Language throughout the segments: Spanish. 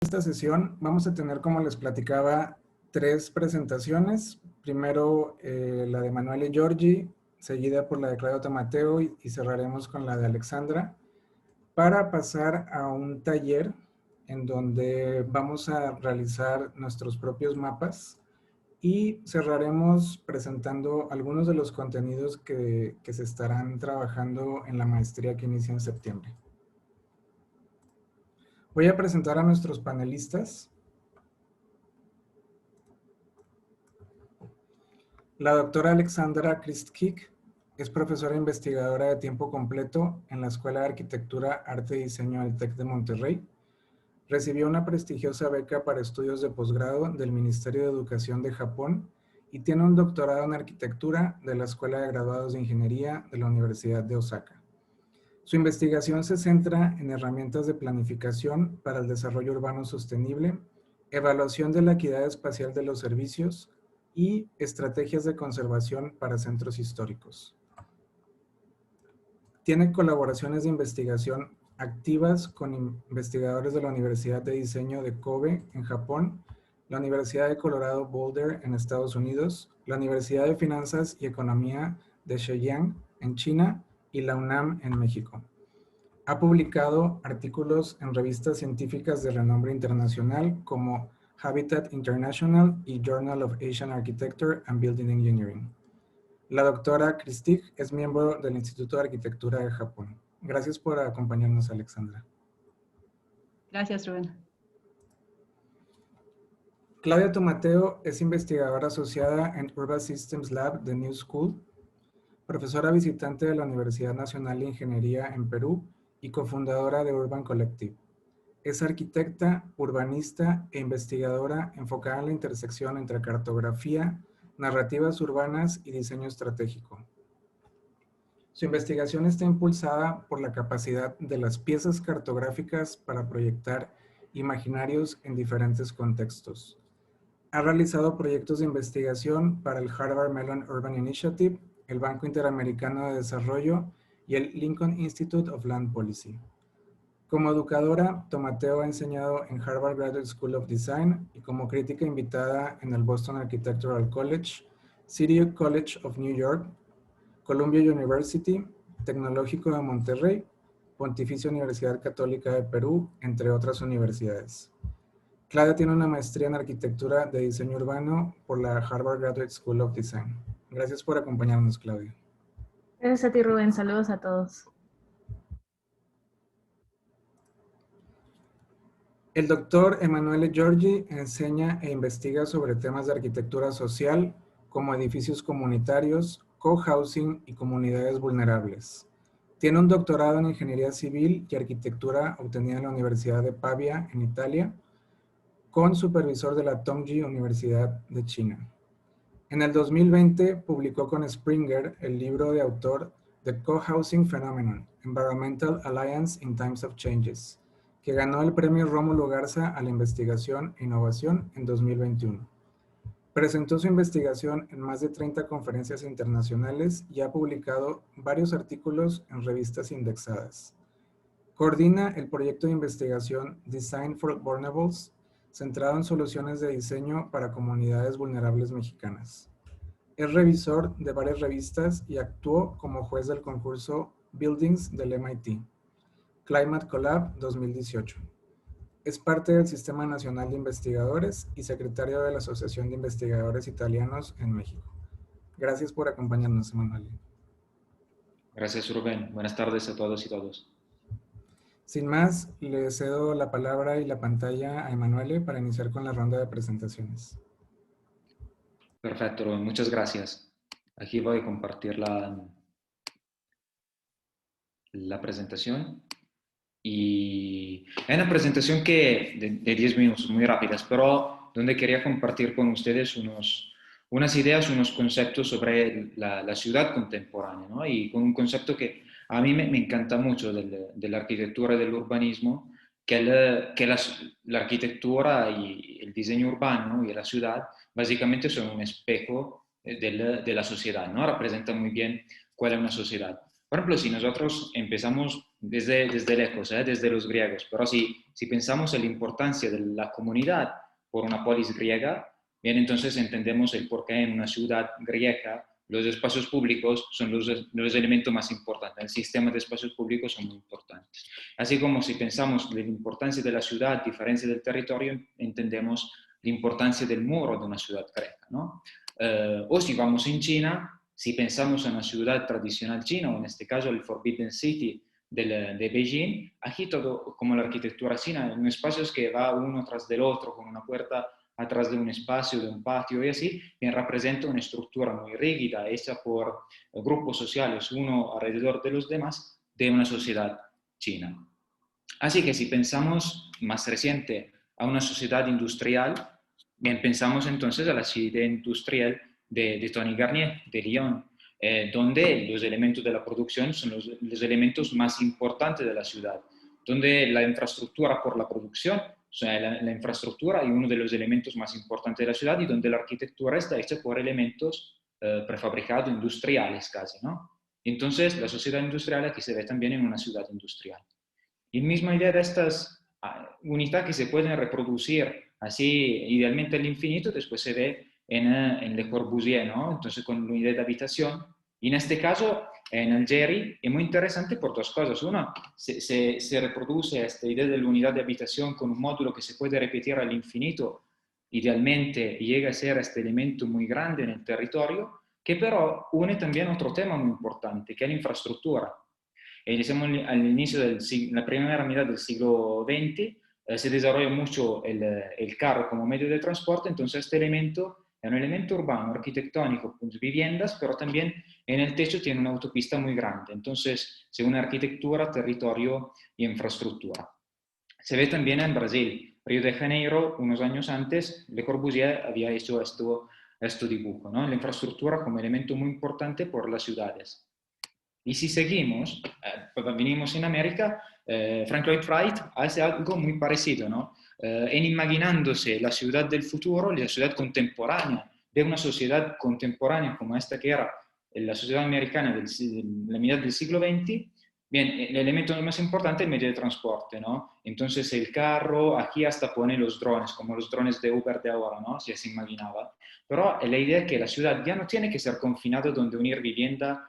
Esta sesión vamos a tener, como les platicaba, tres presentaciones. Primero la de Manuel y Giorgi, seguida por la de Claudio Tomateo y cerraremos con la de Alexandra, para pasar a un taller en donde vamos a realizar nuestros propios mapas y cerraremos presentando algunos de los contenidos que se estarán trabajando en la maestría que inicia en septiembre. Voy a presentar a nuestros panelistas. La doctora Alexandra Kristkik es profesora investigadora de tiempo completo en la Escuela de Arquitectura, Arte y Diseño del TEC de Monterrey. Recibió una prestigiosa beca para estudios de posgrado del Ministerio de Educación de Japón y tiene un doctorado en arquitectura de la Escuela de Graduados de Ingeniería de la Universidad de Osaka. Su investigación se centra en herramientas de planificación para el desarrollo urbano sostenible, evaluación de la equidad espacial de los servicios y estrategias de conservación para centros históricos. Tiene colaboraciones de investigación activas con investigadores de la Universidad de Diseño de Kobe en Japón, la Universidad de Colorado Boulder en Estados Unidos, la Universidad de Finanzas y Economía de Shenyang en China y la UNAM en México. Ha publicado artículos en revistas científicas de renombre internacional como Habitat International y Journal of Asian Architecture and Building Engineering. La doctora Kristik es miembro del Instituto de Arquitectura de Japón. Gracias por acompañarnos, Alexandra. Gracias, Rubén. Claudia Tomateo es investigadora asociada en Urban Systems Lab de New School, profesora visitante de la Universidad Nacional de Ingeniería en Perú y cofundadora de Urban Collective. Es arquitecta, urbanista e investigadora enfocada en la intersección entre cartografía, narrativas urbanas y diseño estratégico. Su investigación está impulsada por la capacidad de las piezas cartográficas para proyectar imaginarios en diferentes contextos. Ha realizado proyectos de investigación para el Harvard Mellon Urban Initiative, el Banco Interamericano de Desarrollo y el Lincoln Institute of Land Policy. Como educadora, Tomateo ha enseñado en Harvard Graduate School of Design y como crítica invitada en el Boston Architectural College, City College of New York, Columbia University, Tecnológico de Monterrey, Pontificia Universidad Católica de Perú, entre otras universidades. Claudia tiene una maestría en Arquitectura de Diseño Urbano por la Harvard Graduate School of Design. Gracias por acompañarnos, Claudia. Gracias a ti, Rubén. Saludos a todos. El doctor Emanuele Giorgi enseña e investiga sobre temas de arquitectura social, como edificios comunitarios, cohousing y comunidades vulnerables. Tiene un doctorado en Ingeniería Civil y Arquitectura obtenida en la Universidad de Pavia, en Italia, con supervisor de la Tongji Universidad de China. En el 2020 publicó con Springer el libro de autor The Cohousing Phenomenon, Environmental Alliance in Times of Changes, que ganó el premio Rómulo Garza a la investigación e innovación en 2021. Presentó su investigación en más de 30 conferencias internacionales y ha publicado varios artículos en revistas indexadas. Coordina el proyecto de investigación Design for Vulnerables, centrado en soluciones de diseño para comunidades vulnerables mexicanas. Es revisor de varias revistas y actuó como juez del concurso Buildings del MIT, Climate Collab 2018. Es parte del Sistema Nacional de Investigadores y secretario de la Asociación de Investigadores Italianos en México. Gracias por acompañarnos, Emanuele. Gracias, Rubén. Buenas tardes a todos y todos. Sin más, le cedo la palabra y la pantalla a Emanuele para iniciar con la ronda de presentaciones. Perfecto, Rubén. Muchas gracias. Aquí voy a compartir la presentación. Y es una presentación de 10 minutos, muy rápidas, pero donde quería compartir con ustedes unas ideas, unos conceptos sobre la ciudad contemporánea, ¿no? Y con un concepto que a mí me encanta mucho de la arquitectura y del urbanismo, que la arquitectura y el diseño urbano y la ciudad básicamente son un espejo de la sociedad, ¿no? Representa muy bien cuál es una sociedad. Por ejemplo, si nosotros empezamos desde lejos, desde los griegos, pero si pensamos en la importancia de la comunidad por una polis griega, bien, entonces entendemos el por qué en una ciudad griega los espacios públicos son los elementos más importantes, el sistema de espacios públicos son muy importantes. Así como si pensamos en la importancia de la ciudad, diferencia del territorio, entendemos la importancia del muro de una ciudad griega, ¿no? O si vamos en China, si pensamos en una ciudad tradicional china, o en este caso el Forbidden City de Beijing, aquí todo como la arquitectura china, en espacios que va uno tras del otro, con una puerta atrás de un espacio, de un patio y así, bien representa una estructura muy rígida, hecha por grupos sociales, uno alrededor de los demás, de una sociedad china. Así que si pensamos más reciente a una sociedad industrial, bien, pensamos entonces a la ciudad industrial de Tony Garnier, de Lyon, donde los elementos de la producción son los elementos más importantes de la ciudad, donde la infraestructura por la producción, o sea, la infraestructura es uno de los elementos más importantes de la ciudad y donde la arquitectura está hecha por elementos prefabricados, industriales casi, ¿no? Entonces, la sociedad industrial aquí se ve también en una ciudad industrial. Y misma idea de estas unidades que se pueden reproducir así idealmente al infinito, después se ve en Le Corbusier, ¿no? Entonces con la unidad de habitación. Y en este caso, en Algeri, es muy interesante por dos cosas. Una, se reproduce esta idea de la unidad de habitación con un módulo que se puede repetir al infinito, idealmente llega a ser este elemento muy grande en el territorio, que pero une también otro tema muy importante, que es la infraestructura. Diciamo, al inicio la primera mitad del siglo XX, se desarrolla mucho el carro como medio de transporte, entonces este elemento es un elemento urbano, arquitectónico, con viviendas, pero también en el techo tiene una autopista muy grande, entonces se une arquitectura, territorio y infraestructura. Se ve también en Brasil, Río de Janeiro, unos años antes, Le Corbusier había hecho este dibujo, ¿no? La infraestructura como elemento muy importante por las ciudades. Y si seguimos, venimos en América, Frank Lloyd Wright hace algo muy parecido, ¿no? En imaginándose la ciudad del futuro, la ciudad contemporánea, de una sociedad contemporánea como esta que era la sociedad americana de la mitad del siglo XX, bien, el elemento más importante es el medio de transporte, ¿no? Entonces el carro, aquí hasta pone los drones, como los drones de Uber de ahora, ¿no? Si se imaginaba. Pero la idea es que la ciudad ya no tiene que ser confinada donde unir vivienda,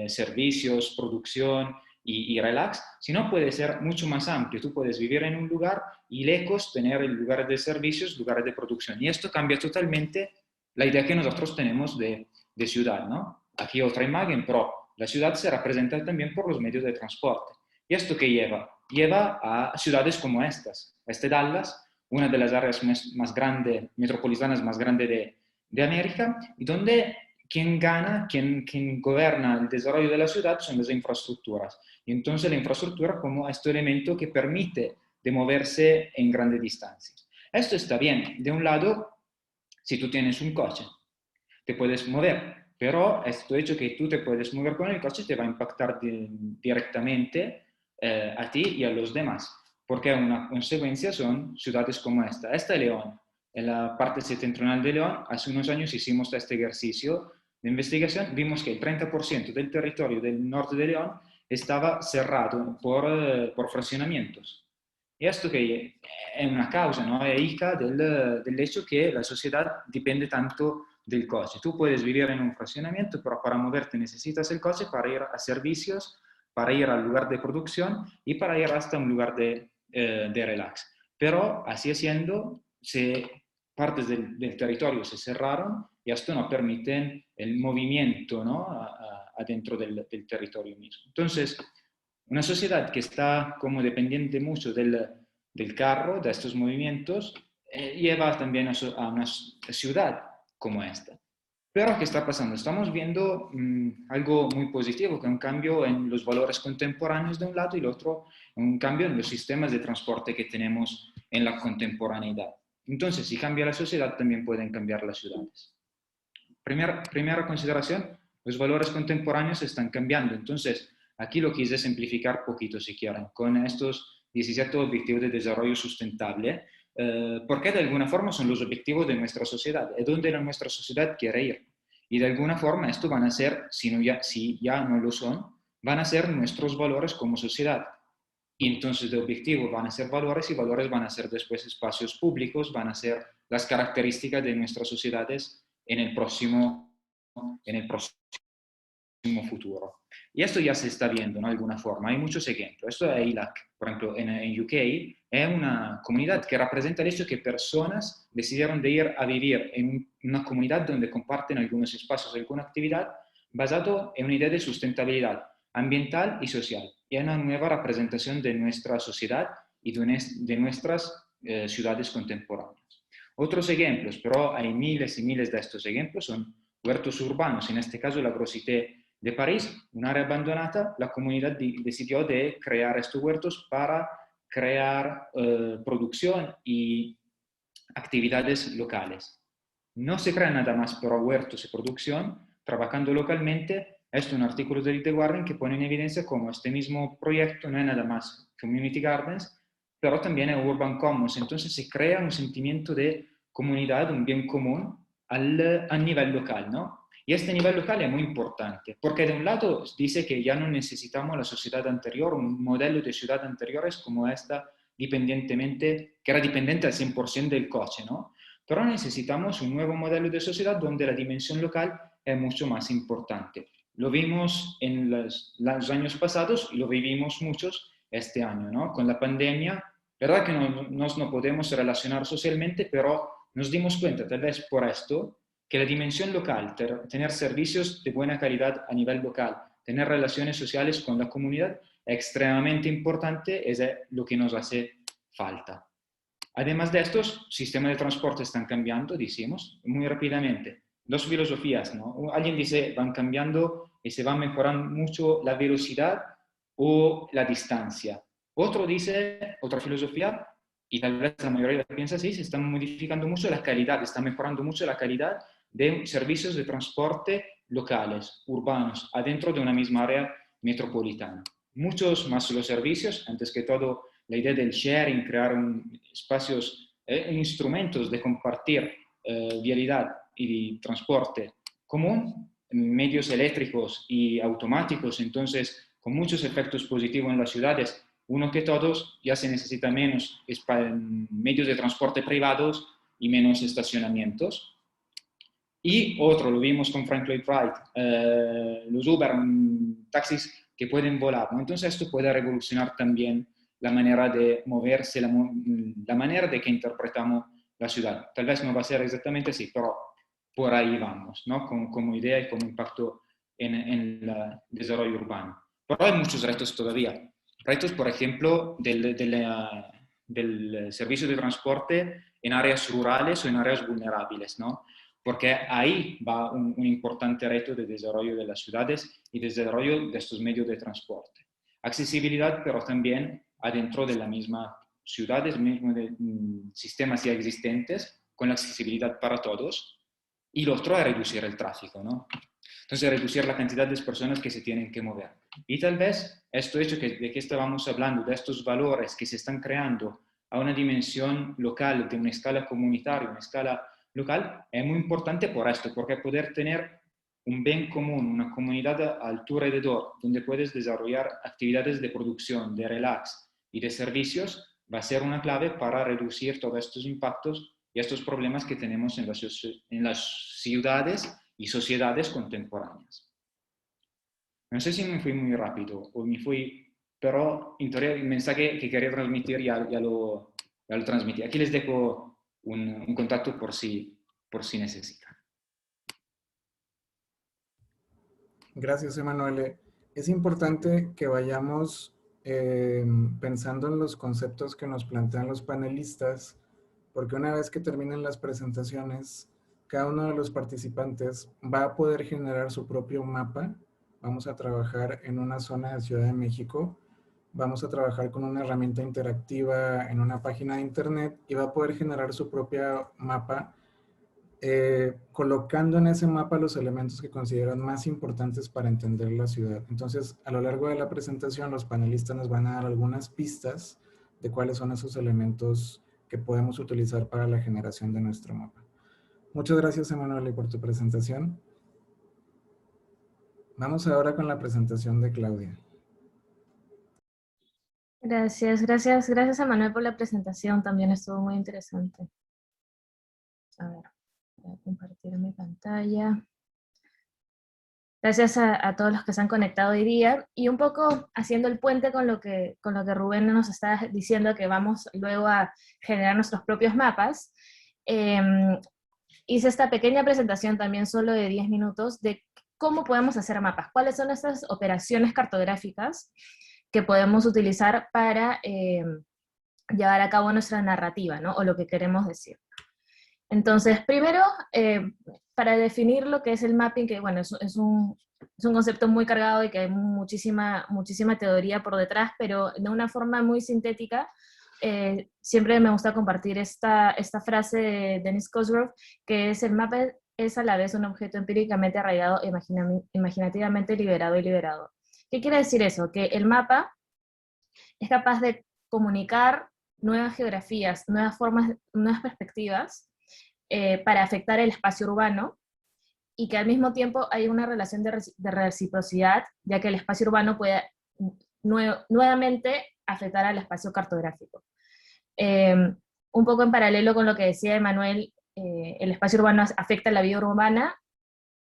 servicios, producción y relax, sino puede ser mucho más amplio. Tú puedes vivir en un lugar y lejos tener lugares de servicios, lugares de producción. Y esto cambia totalmente la idea que nosotros tenemos de ciudad, ¿no? Aquí otra imagen, pero la ciudad se representa también por los medios de transporte. ¿Y esto qué lleva? Lleva a ciudades como estas. Dallas, una de las áreas más grandes, metropolitanas más grandes de América, y donde quien gana, quien gobierna el desarrollo de la ciudad son las infraestructuras. Y entonces la infraestructura como este elemento que permite de moverse en grandes distancias. Esto está bien. De un lado, si tú tienes un coche, te puedes mover, pero esto hecho que tú te puedes mover con el coche te va a impactar directamente a ti y a los demás, porque una consecuencia son ciudades como esta. Esta es León. En la parte septentrional de León, hace unos años hicimos este ejercicio de investigación, vimos que el 30% del territorio del norte de León estaba cerrado por fraccionamientos. Y esto que es una causa, ¿no? Es hija del hecho que la sociedad depende tanto del coche. Tú puedes vivir en un fraccionamiento, pero para moverte necesitas el coche para ir a servicios, para ir al lugar de producción y para ir hasta un lugar de relax. Pero así haciendo, partes del territorio se cerraron y esto no permite el movimiento, ¿no? adentro del territorio mismo. Entonces, una sociedad que está como dependiente mucho del carro, de estos movimientos, lleva también a una ciudad como esta. Pero, ¿qué está pasando? Estamos viendo algo muy positivo, que es un cambio en los valores contemporáneos de un lado y el otro, un cambio en los sistemas de transporte que tenemos en la contemporaneidad. Entonces, si cambia la sociedad, también pueden cambiar las ciudades. Primera consideración, los valores contemporáneos están cambiando. Entonces, aquí lo quise simplificar poquito, si quieren, con estos 17 objetivos de desarrollo sustentable, porque de alguna forma son los objetivos de nuestra sociedad, es donde nuestra sociedad quiere ir. Y de alguna forma esto van a ser, si ya no lo son, van a ser nuestros valores como sociedad. Y entonces de objetivo van a ser valores y valores van a ser después espacios públicos, van a ser las características de nuestras sociedades en el próximo futuro. Y esto ya se está viendo, ¿no? De alguna forma. Hay muchos ejemplos. Esto es ILAC, por ejemplo, en UK, es una comunidad que representa el hecho que personas decidieron de ir a vivir en una comunidad donde comparten algunos espacios, alguna actividad, basado en una idea de sustentabilidad ambiental y social. Y es una nueva representación de nuestra sociedad y de nuestras ciudades contemporáneas. Otros ejemplos, pero hay miles y miles de estos ejemplos, son huertos urbanos. En este caso, la Grosité de París, un área abandonada, la comunidad decidió de crear estos huertos para crear producción y actividades locales. No se crea nada más para huertos y producción, trabajando localmente. Esto es un artículo del The Guardian que pone en evidencia cómo este mismo proyecto no es nada más Community Gardens, pero también es Urban Commons. Entonces se crea un sentimiento de comunidad, un bien común a nivel local, ¿no? Y este nivel local es muy importante, porque de un lado dice que ya no necesitamos la sociedad anterior, un modelo de ciudad anteriores como esta, que era dependiente al 100% del coche, ¿no? Pero necesitamos un nuevo modelo de sociedad donde la dimensión local es mucho más importante. Lo vimos en los años pasados y lo vivimos muchos este año, ¿no? Con la pandemia, verdad que no podemos relacionar socialmente, pero nos dimos cuenta, tal vez por esto, que la dimensión local, tener servicios de buena calidad a nivel local, tener relaciones sociales con la comunidad es extremadamente importante, es lo que nos hace falta. Además de estos, sistemas de transporte están cambiando, decimos, muy rápidamente. Dos filosofías, ¿no? Alguien dice, van cambiando y se va mejorando mucho la velocidad o la distancia. Otro dice, otra filosofía, y tal vez la mayoría piensa así, se está modificando mucho la calidad, está mejorando mucho la calidad de servicios de transporte locales, urbanos, adentro de una misma área metropolitana. Muchos más los servicios, antes que todo la idea del sharing, crear espacios, instrumentos de compartir vialidad y transporte común, medios eléctricos y automáticos, entonces con muchos efectos positivos en las ciudades. Uno que todos, ya se necesita menos medios de transporte privados y menos estacionamientos. Y otro, lo vimos con Frank Lloyd Wright, los Uber, taxis que pueden volar, ¿no? Entonces esto puede revolucionar también la manera de moverse, la manera de que interpretamos la ciudad. Tal vez no va a ser exactamente así, pero por ahí vamos, ¿no? Como idea y como impacto en el desarrollo urbano. Pero hay muchos retos todavía. Retos, por ejemplo, del servicio de transporte en áreas rurales o en áreas vulnerables, ¿no? Porque ahí va un importante reto de desarrollo de las ciudades y de desarrollo de estos medios de transporte. Accesibilidad, pero también adentro de la misma ciudades, mismo de sistemas ya existentes, con la accesibilidad para todos. Y lo otro es reducir el tráfico, ¿no? Entonces, reducir la cantidad de personas que se tienen que mover. Y tal vez esto hecho de que estábamos hablando, de estos valores que se están creando a una dimensión local, de una escala comunitaria, una escala local, es muy importante por esto, porque poder tener un bien común, una comunidad a tu alrededor, donde puedes desarrollar actividades de producción, de relax y de servicios, va a ser una clave para reducir todos estos impactos y estos problemas que tenemos en las ciudades y sociedades contemporáneas. No sé si me fui muy rápido o me fui, pero en teoría el mensaje que quería transmitir ya lo transmití. Aquí les dejo un contacto por si necesitan. Gracias, Emanuele. Es importante que vayamos pensando en los conceptos que nos plantean los panelistas, porque una vez que terminen las presentaciones, cada uno de los participantes va a poder generar su propio mapa. Vamos a trabajar en una zona de Ciudad de México. Vamos a trabajar con una herramienta interactiva en una página de internet y va a poder generar su propio mapa, colocando en ese mapa los elementos que consideran más importantes para entender la ciudad. Entonces, a lo largo de la presentación, los panelistas nos van a dar algunas pistas de cuáles son esos elementos que podemos utilizar para la generación de nuestro mapa. Muchas gracias, Emanuele, por tu presentación. Vamos ahora con la presentación de Claudia. Gracias a Manuel por la presentación, también estuvo muy interesante. A ver, voy a compartir mi pantalla. Gracias a todos los que se han conectado hoy día, y un poco haciendo el puente con lo que Rubén nos está diciendo, que vamos luego a generar nuestros propios mapas. Hice esta pequeña presentación también solo de 10 minutos de cómo podemos hacer mapas, cuáles son estas operaciones cartográficas que podemos utilizar para llevar a cabo nuestra narrativa, ¿no? O lo que queremos decir. Entonces, primero, para definir lo que es el mapping, que bueno, es un concepto muy cargado y que hay muchísima teoría por detrás, pero de una forma muy sintética. Siempre me gusta compartir esta frase de Dennis Cosgrove, que es: el mapa es a la vez un objeto empíricamente arraigado, imaginativamente liberado y liberador. ¿Qué quiere decir eso? Que el mapa es capaz de comunicar nuevas geografías, nuevas formas, nuevas perspectivas para afectar el espacio urbano, y que al mismo tiempo hay una relación de reciprocidad, ya que el espacio urbano puede nuevamente afectar al espacio cartográfico. Un poco en paralelo con lo que decía Emanuel, el espacio urbano afecta a la vida urbana,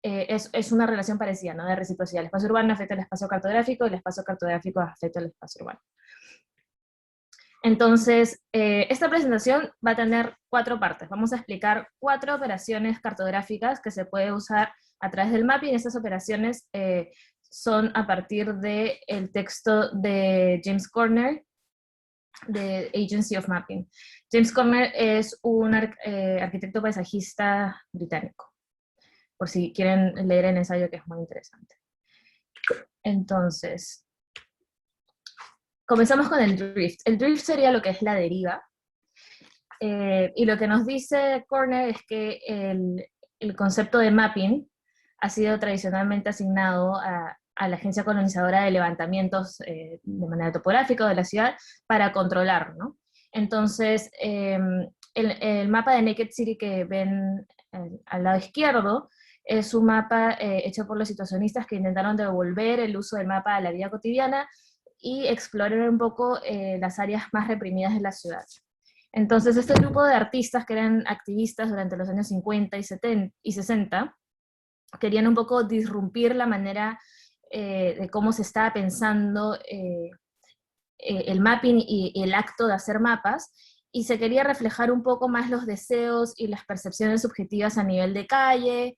es una relación parecida, ¿no? De reciprocidad. El espacio urbano afecta al espacio cartográfico, y el espacio cartográfico afecta al espacio urbano. Entonces, esta presentación va a tener 4 partes. Vamos a explicar 4 operaciones cartográficas que se puede usar a través del mapping. Estas operaciones son a partir del texto de James Corner, de Agency of Mapping. James Corner es un arquitecto paisajista británico, por si quieren leer el ensayo, que es muy interesante. Entonces, comenzamos con el drift. El drift sería lo que es la deriva. Y lo que nos dice Corner es que el concepto de mapping ha sido tradicionalmente asignado a la agencia colonizadora de levantamientos de manera topográfica de la ciudad para controlar, ¿no? Entonces, el mapa de Naked City que ven al lado izquierdo es un mapa hecho por los situacionistas que intentaron devolver el uso del mapa a la vida cotidiana y explorar un poco las áreas más reprimidas de la ciudad. Entonces, este grupo de artistas que eran activistas durante los años 50 y 60, querían un poco disrumpir la manera de cómo se estaba pensando el mapping y el acto de hacer mapas, y se quería reflejar un poco más los deseos y las percepciones subjetivas a nivel de calle,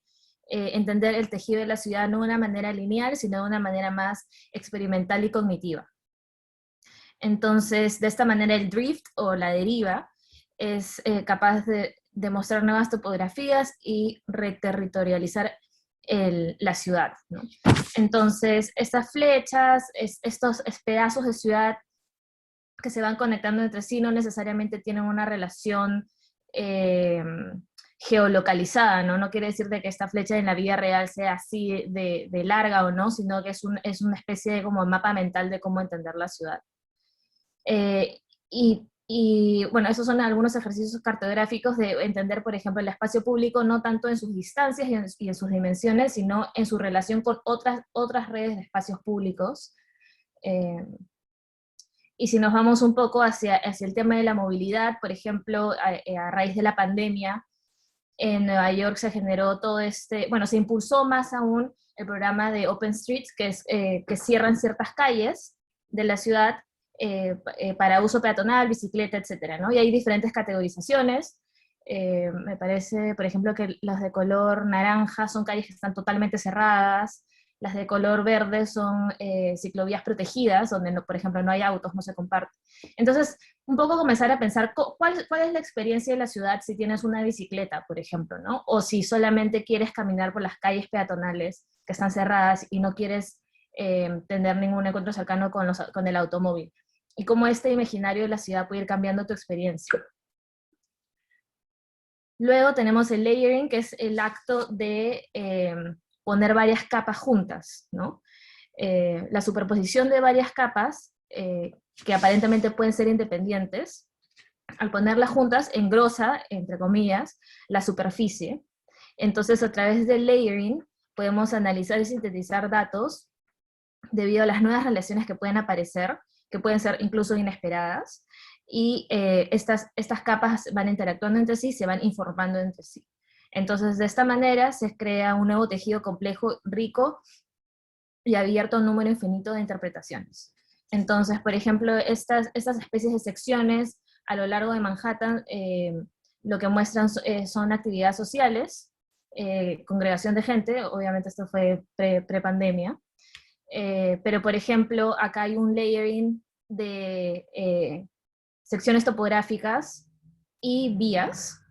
entender el tejido de la ciudad no de una manera lineal, sino de una manera más experimental y cognitiva. Entonces, de esta manera el drift, o la deriva, es capaz de mostrar nuevas topografías y reterritorializar la ciudad, ¿no? Entonces, estas flechas, estos pedazos de ciudad que se van conectando entre sí, no necesariamente tienen una relación geolocalizada, ¿no? No quiere decir de que esta flecha en la vida real sea así de larga o no, sino que es una especie de como mapa mental de cómo entender la ciudad. Y bueno, esos son algunos ejercicios cartográficos de entender, por ejemplo, el espacio público no tanto en sus distancias y en sus dimensiones, sino en su relación con otras redes de espacios públicos. Y si nos vamos un poco hacia el tema de la movilidad, por ejemplo, a raíz de la pandemia, en Nueva York se generó todo se impulsó más aún el programa de Open Streets, que es que cierran ciertas calles de la ciudad para uso peatonal, bicicleta, etcétera, ¿no? Y hay diferentes categorizaciones. Me parece, por ejemplo, que las de color naranja son calles que están totalmente cerradas, las de color verde son ciclovías protegidas, donde, por ejemplo, no hay autos, no se comparte. Entonces, un poco comenzar a pensar cuál es la experiencia de la ciudad si tienes una bicicleta, por ejemplo, ¿no? O si solamente quieres caminar por las calles peatonales que están cerradas y no quieres tener ningún encuentro cercano con el automóvil. Y cómo este imaginario de la ciudad puede ir cambiando tu experiencia. Luego tenemos el layering, que es el acto de poner varias capas juntas, ¿no? La superposición de varias capas, que aparentemente pueden ser independientes, al ponerlas juntas engrosa, entre comillas, la superficie. Entonces, a través del layering podemos analizar y sintetizar datos debido a las nuevas relaciones que pueden aparecer, que pueden ser incluso inesperadas, y estas capas van interactuando entre sí, se van informando entre sí. Entonces, de esta manera se crea un nuevo tejido complejo, rico y abierto a un número infinito de interpretaciones. Entonces, por ejemplo, estas especies de secciones a lo largo de Manhattan, lo que muestran son actividades sociales, congregación de gente, obviamente esto fue pre-pandemia, pero por ejemplo, acá hay un layering de secciones topográficas y vías,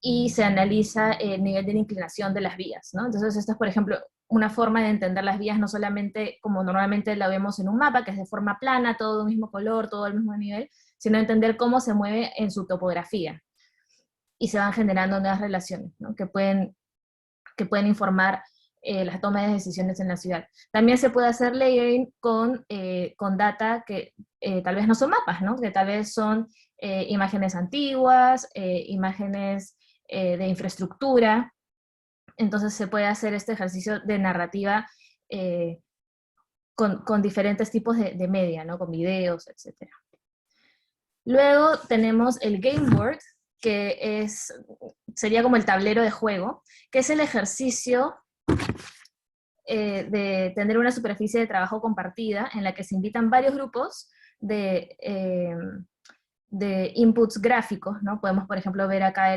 y se analiza el nivel de inclinación de las vías, ¿no? Entonces esto es, por ejemplo, una forma de entender las vías, no solamente como normalmente la vemos en un mapa, que es de forma plana, todo de un mismo color, todo al mismo nivel, sino entender cómo se mueve en su topografía. Y se van generando nuevas relaciones, ¿no? que pueden informar las tomas de decisiones en la ciudad. También se puede hacer layering con data que tal vez no son mapas, ¿no? Que tal vez son imágenes antiguas, imágenes de infraestructura. Entonces se puede hacer este ejercicio de narrativa con diferentes tipos de media, ¿no? Con videos, etc. Luego tenemos el game board, que sería como el tablero de juego, que es el ejercicio de tener una superficie de trabajo compartida en la que se invitan varios grupos de inputs gráficos, ¿no? Podemos, por ejemplo, ver acá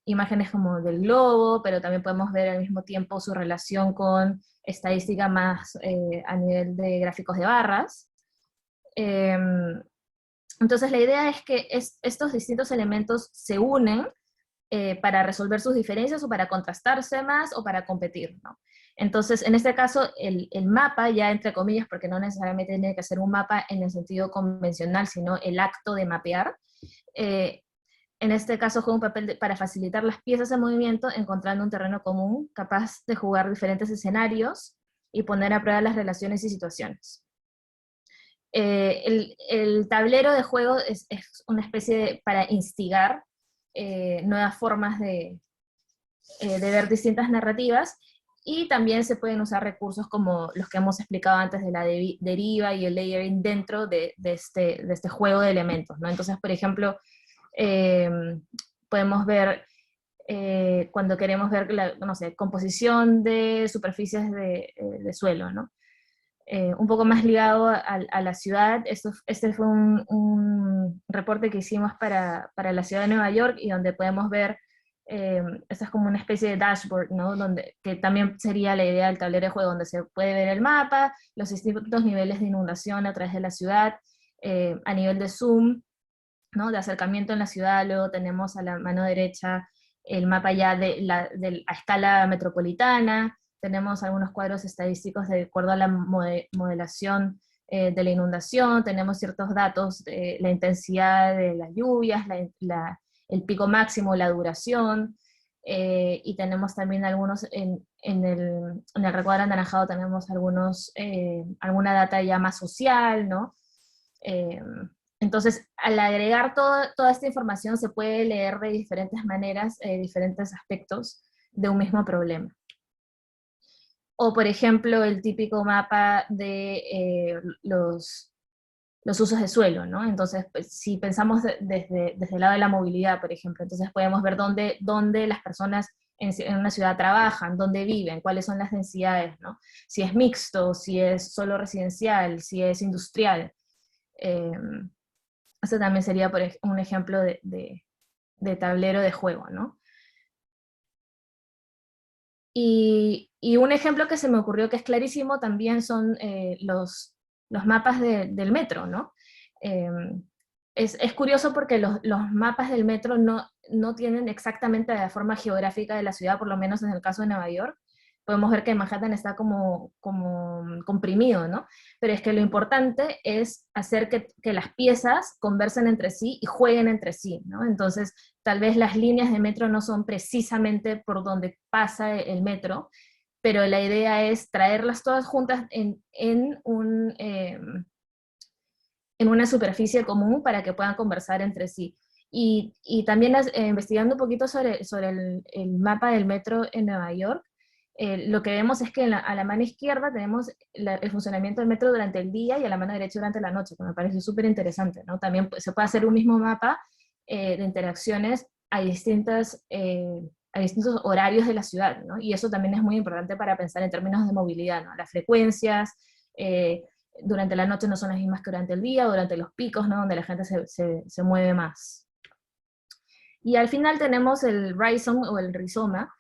imágenes como del globo, pero también podemos ver al mismo tiempo su relación con estadística más a nivel de gráficos de barras. Entonces la idea es que estos distintos elementos se unen para resolver sus diferencias o para contrastarse más o para competir, ¿no? Entonces, en este caso, el mapa, ya entre comillas, porque no necesariamente tiene que ser un mapa en el sentido convencional, sino el acto de mapear, en este caso juega un papel para facilitar las piezas en movimiento, encontrando un terreno común, capaz de jugar diferentes escenarios y poner a prueba las relaciones y situaciones. El tablero de juego es una especie para instigar nuevas formas de ver distintas narrativas, y también se pueden usar recursos como los que hemos explicado antes de la deriva y el layering dentro de este juego de elementos, ¿no? Entonces, por ejemplo, podemos ver cuando queremos ver no sé, composición de superficies de suelo, ¿no? Un poco más ligado a la ciudad. Este fue un reporte que hicimos para la ciudad de Nueva York, y donde podemos ver, esta es como una especie de dashboard, ¿no? Que también sería la idea del tablero de juego, donde se puede ver el mapa, los distintos niveles de inundación a través de la ciudad, a nivel de zoom, ¿no? De acercamiento en la ciudad. Luego tenemos a la mano derecha el mapa ya a escala metropolitana. Tenemos algunos cuadros estadísticos de acuerdo a la modelación de la inundación. Tenemos ciertos datos de la intensidad de las lluvias, el pico máximo, la duración, y tenemos también algunos, en el recuadro anaranjado tenemos alguna data ya más social, ¿no? Entonces, al agregar toda esta información, se puede leer de diferentes maneras, diferentes aspectos de un mismo problema. O, por ejemplo, el típico mapa de los usos de suelo, ¿no? Entonces, pues, si pensamos desde el lado de la movilidad, por ejemplo, entonces podemos ver dónde las personas en una ciudad trabajan, dónde viven, cuáles son las densidades, ¿no? Si es mixto, si es solo residencial, si es industrial. Eso también sería un ejemplo de tablero de juego, ¿no? Y un ejemplo que se me ocurrió que es clarísimo también son los mapas del metro, ¿no? Es curioso porque los mapas del metro no tienen exactamente la forma geográfica de la ciudad, por lo menos en el caso de Nueva York. Podemos ver que Manhattan está como comprimido, ¿no? Pero es que lo importante es hacer que las piezas conversen entre sí y jueguen entre sí, ¿no? Entonces, tal vez las líneas de metro no son precisamente por donde pasa el metro, pero la idea es traerlas todas juntas en una superficie común para que puedan conversar entre sí. Y también investigando un poquito sobre el mapa del metro en Nueva York, lo que vemos es que a la mano izquierda tenemos el funcionamiento del metro durante el día y a la mano derecha durante la noche, que me parece súper interesante, ¿no? También se puede hacer un mismo mapa de interacciones a distintos horarios de la ciudad, ¿no? Y eso también es muy importante para pensar en términos de movilidad, ¿no? Las frecuencias durante la noche no son las mismas que durante el día, durante los picos, ¿no? Donde la gente se mueve más. Y al final tenemos el rhizome o el rizoma,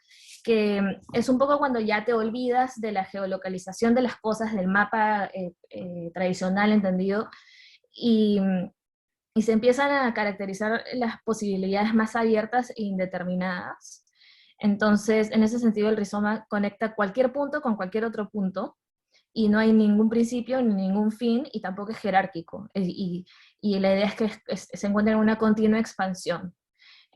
que es un poco cuando ya te olvidas de la geolocalización de las cosas, del mapa tradicional entendido, y se empiezan a caracterizar las posibilidades más abiertas e indeterminadas. Entonces, en ese sentido, el rizoma conecta cualquier punto con cualquier otro punto, y no hay ningún principio ni ningún fin, y tampoco es jerárquico. Y la idea es que se encuentra en una continua expansión.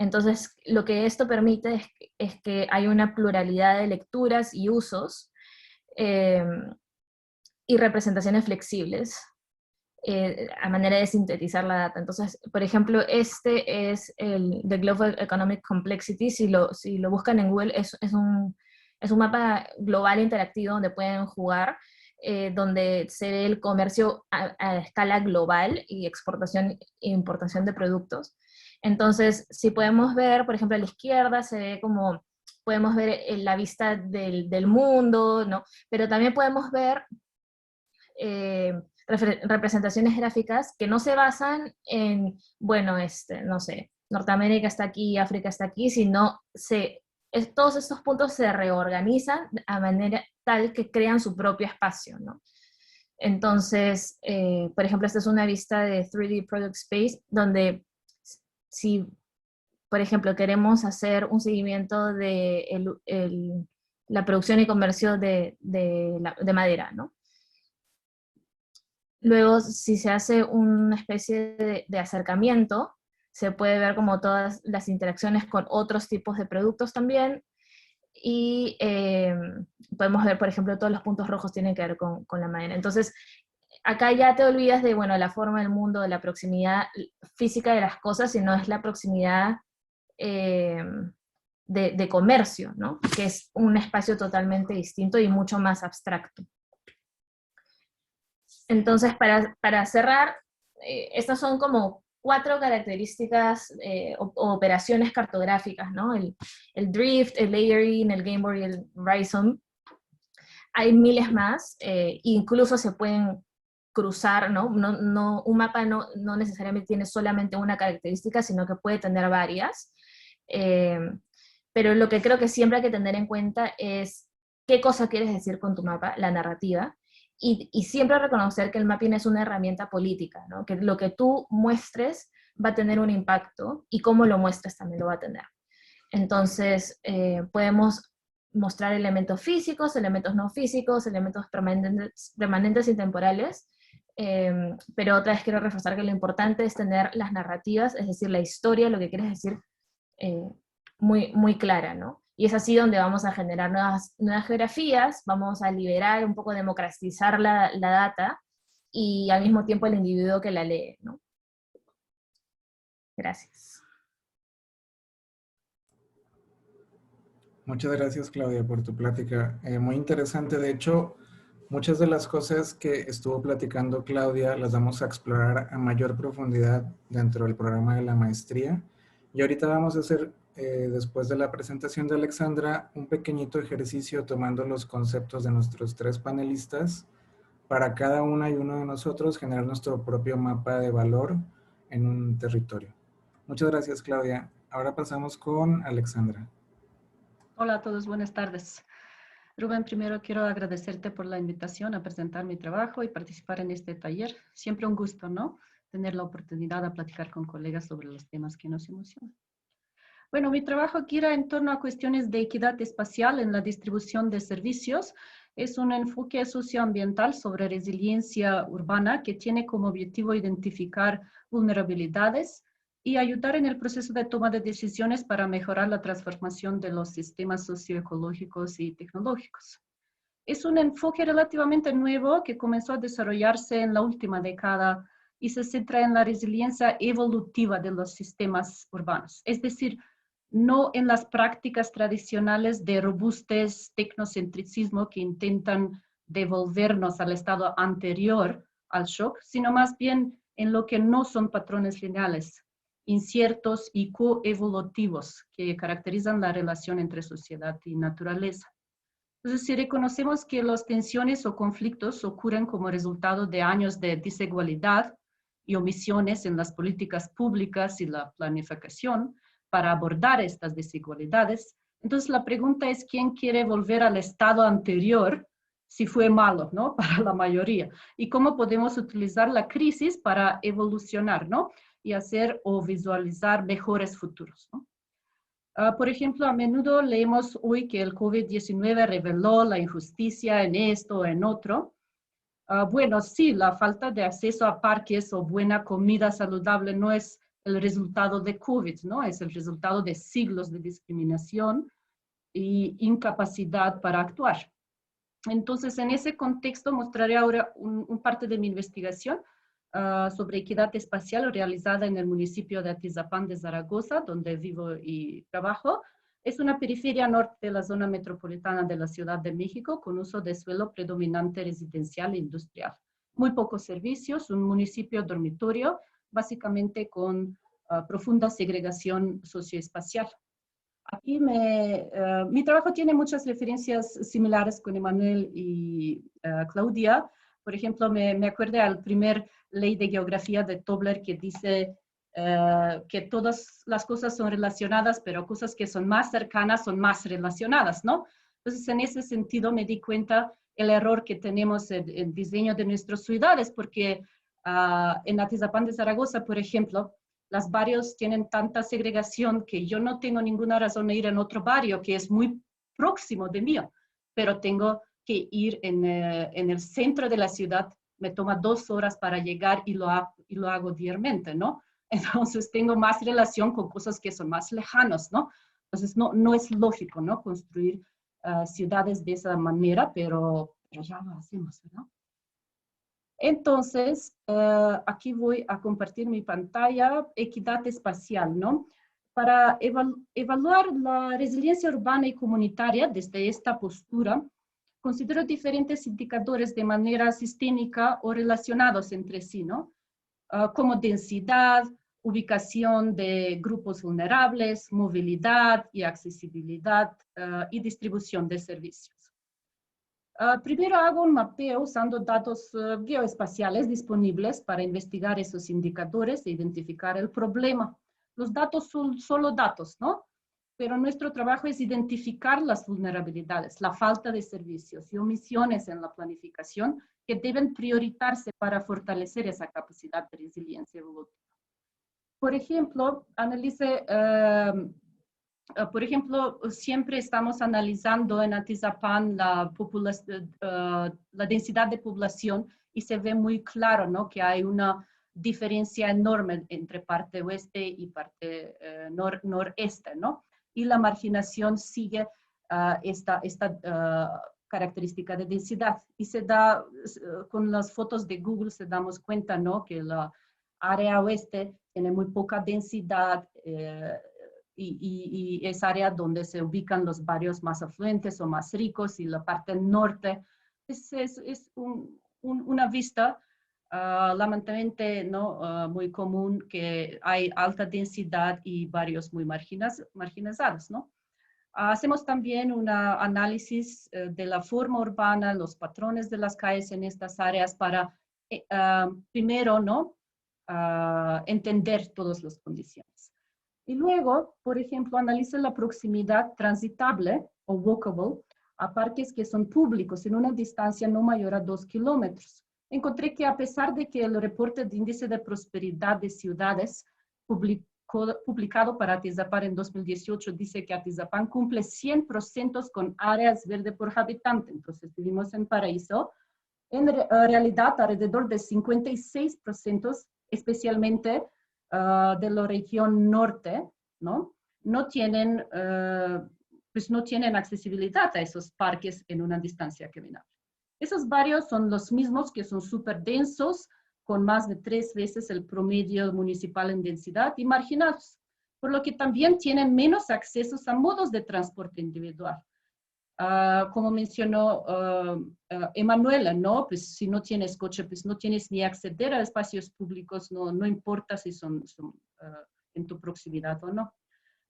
Entonces, lo que esto permite es que hay una pluralidad de lecturas y usos y representaciones flexibles a manera de sintetizar la data. Entonces, por ejemplo, este es el The Global Economic Complexity. Si lo buscan en Google, es un mapa global interactivo donde pueden jugar, donde se ve el comercio a escala global y exportación e importación de productos. Entonces, si podemos ver, por ejemplo, a la izquierda se ve como, podemos ver la vista del mundo, ¿no? Pero también podemos ver representaciones gráficas que no se basan en, bueno, no sé, Norteamérica está aquí, África está aquí, sino todos estos puntos se reorganizan a manera tal que crean su propio espacio, ¿no? Entonces, por ejemplo, esta es una vista de 3D Product Space, donde si, por ejemplo, queremos hacer un seguimiento de la producción y comercio de madera, ¿no? Luego, si se hace una especie de acercamiento, se puede ver como todas las interacciones con otros tipos de productos también, y podemos ver, por ejemplo, todos los puntos rojos tienen que ver con la madera. Entonces, acá ya te olvidas de, bueno, la forma del mundo, de la proximidad física de las cosas, sino es la proximidad de comercio, ¿no? Que es un espacio totalmente distinto y mucho más abstracto. Entonces, para cerrar, estas son como 4 características o operaciones cartográficas, ¿no? El drift, el layering, el game board y el rhizome. Hay miles más, incluso se pueden cruzar, ¿no? Un mapa no necesariamente tiene solamente una característica, sino que puede tener varias. Pero lo que creo que siempre hay que tener en cuenta es qué cosa quieres decir con tu mapa, la narrativa, y siempre reconocer que el mapping es una herramienta política, ¿no? Que lo que tú muestres va a tener un impacto, y cómo lo muestres también lo va a tener. Entonces, podemos mostrar elementos físicos, elementos no físicos, elementos permanentes y temporales, pero otra vez quiero reforzar que lo importante es tener las narrativas, es decir, la historia, lo que quieres decir, muy, muy clara, ¿no? Y es así donde vamos a generar nuevas geografías, vamos a liberar, un poco democratizar la data, y al mismo tiempo el individuo que la lee, ¿no? Gracias. Muchas gracias, Claudia, por tu plática. Muy interesante. De hecho, muchas de las cosas que estuvo platicando Claudia las vamos a explorar a mayor profundidad dentro del programa de la maestría. Y ahorita vamos a hacer, después de la presentación de Alexandra, un pequeñito ejercicio tomando los conceptos de nuestros 3 panelistas para cada una y uno de nosotros generar nuestro propio mapa de valor en un territorio. Muchas gracias, Claudia. Ahora pasamos con Alexandra. Hola a todos, buenas tardes. Rubén, primero quiero agradecerte por la invitación a presentar mi trabajo y participar en este taller. Siempre un gusto, ¿no? Tener la oportunidad de platicar con colegas sobre los temas que nos emocionan. Bueno, mi trabajo gira en torno a cuestiones de equidad espacial en la distribución de servicios. Es un enfoque socioambiental sobre resiliencia urbana que tiene como objetivo identificar vulnerabilidades y ayudar en el proceso de toma de decisiones para mejorar la transformación de los sistemas socioecológicos y tecnológicos. Es un enfoque relativamente nuevo que comenzó a desarrollarse en la última década y se centra en la resiliencia evolutiva de los sistemas urbanos. Es decir, no en las prácticas tradicionales de robustez, tecnocentricismo que intentan devolvernos al estado anterior al shock, sino más bien en lo que no son patrones lineales, inciertos y coevolutivos que caracterizan la relación entre sociedad y naturaleza. Entonces, si reconocemos que las tensiones o conflictos ocurren como resultado de años de desigualdad y omisiones en las políticas públicas y la planificación para abordar estas desigualdades, entonces la pregunta es ¿quién quiere volver al estado anterior si fue malo, ¿no? Para la mayoría. ¿Y cómo podemos utilizar la crisis para evolucionar, ¿no? Y hacer o visualizar mejores futuros, ¿no? Por ejemplo, a menudo leemos hoy que el COVID-19 reveló la injusticia en esto o en otro. Bueno, sí, la falta de acceso a parques o buena comida saludable no es el resultado de COVID, ¿no? Es el resultado de siglos de discriminación y incapacidad para actuar. Entonces, en ese contexto mostraré ahora un parte de mi investigación sobre equidad espacial realizada en el municipio de Atizapán de Zaragoza, donde vivo y trabajo. Es una periferia norte de la zona metropolitana de la Ciudad de México, con uso de suelo predominante residencial e industrial. Muy pocos servicios, un municipio dormitorio, básicamente con profunda segregación socioespacial. Aquí mi trabajo tiene muchas referencias similares con Emanuel y Claudia. Por ejemplo, me acuerdo al primer ley de geografía de Tobler que dice que todas las cosas son relacionadas, pero cosas que son más cercanas son más relacionadas, ¿no? Entonces, en ese sentido me di cuenta el error que tenemos en el diseño de nuestras ciudades, porque en Atizapán de Zaragoza, por ejemplo, los barrios tienen tanta segregación que yo no tengo ninguna razón de ir en otro barrio que es muy próximo de mío, pero tengo que ir en el centro de la ciudad, me toma 2 horas para llegar y lo hago diariamente, ¿no? Entonces tengo más relación con cosas que son más lejanas, ¿no? Entonces no es lógico, ¿no? Construir ciudades de esa manera, pero ya lo hacemos, ¿verdad? Entonces, aquí voy a compartir mi pantalla, equidad espacial, ¿no? Para evaluar la resiliencia urbana y comunitaria desde esta postura, considero diferentes indicadores de manera sistémica o relacionados entre sí, ¿no? Como densidad, ubicación de grupos vulnerables, movilidad y accesibilidad y distribución de servicios. Primero hago un mapeo usando datos geoespaciales disponibles para investigar esos indicadores e identificar el problema. Los datos son solo datos, ¿no? Pero nuestro trabajo es identificar las vulnerabilidades, la falta de servicios y omisiones en la planificación que deben prioritarse para fortalecer esa capacidad de resiliencia evolutiva. Por ejemplo, siempre estamos analizando en Atizapán la densidad de población y se ve muy claro, ¿no? Que hay una diferencia enorme entre parte oeste y parte noreste, ¿no? Y la marginación sigue esta característica de densidad. Y se da, con las fotos de Google se damos cuenta, ¿no? Que la área oeste tiene muy poca densidad, y es área donde se ubican los barrios más afluentes o más ricos, y la parte norte es una vista lamentablemente ¿no? Muy común, que hay alta densidad y barrios muy marginados, ¿no? Hacemos también un análisis de la forma urbana, los patrones de las calles en estas áreas para primero, ¿no? Entender todas las condiciones. Y luego, por ejemplo, analiza la proximidad transitable o walkable a parques que son públicos en una distancia no mayor a 2 kilómetros. Encontré que a pesar de que el reporte de índice de prosperidad de ciudades publicado para Atizapán en 2018 dice que Atizapán cumple 100% con áreas verdes por habitante. Entonces vivimos en paraíso. En realidad, alrededor de 56%, especialmente de la región norte, ¿no? No tienen accesibilidad a esos parques en una distancia caminable. Esos barrios son los mismos que son súper densos, con más de 3 veces el promedio municipal en densidad, y marginados. por lo que también tienen menos accesos a modos de transporte individual. Como mencionó Emanuela, ¿no? Pues si no tienes coche, pues no tienes ni acceder a espacios públicos, no importa si son en tu proximidad o no.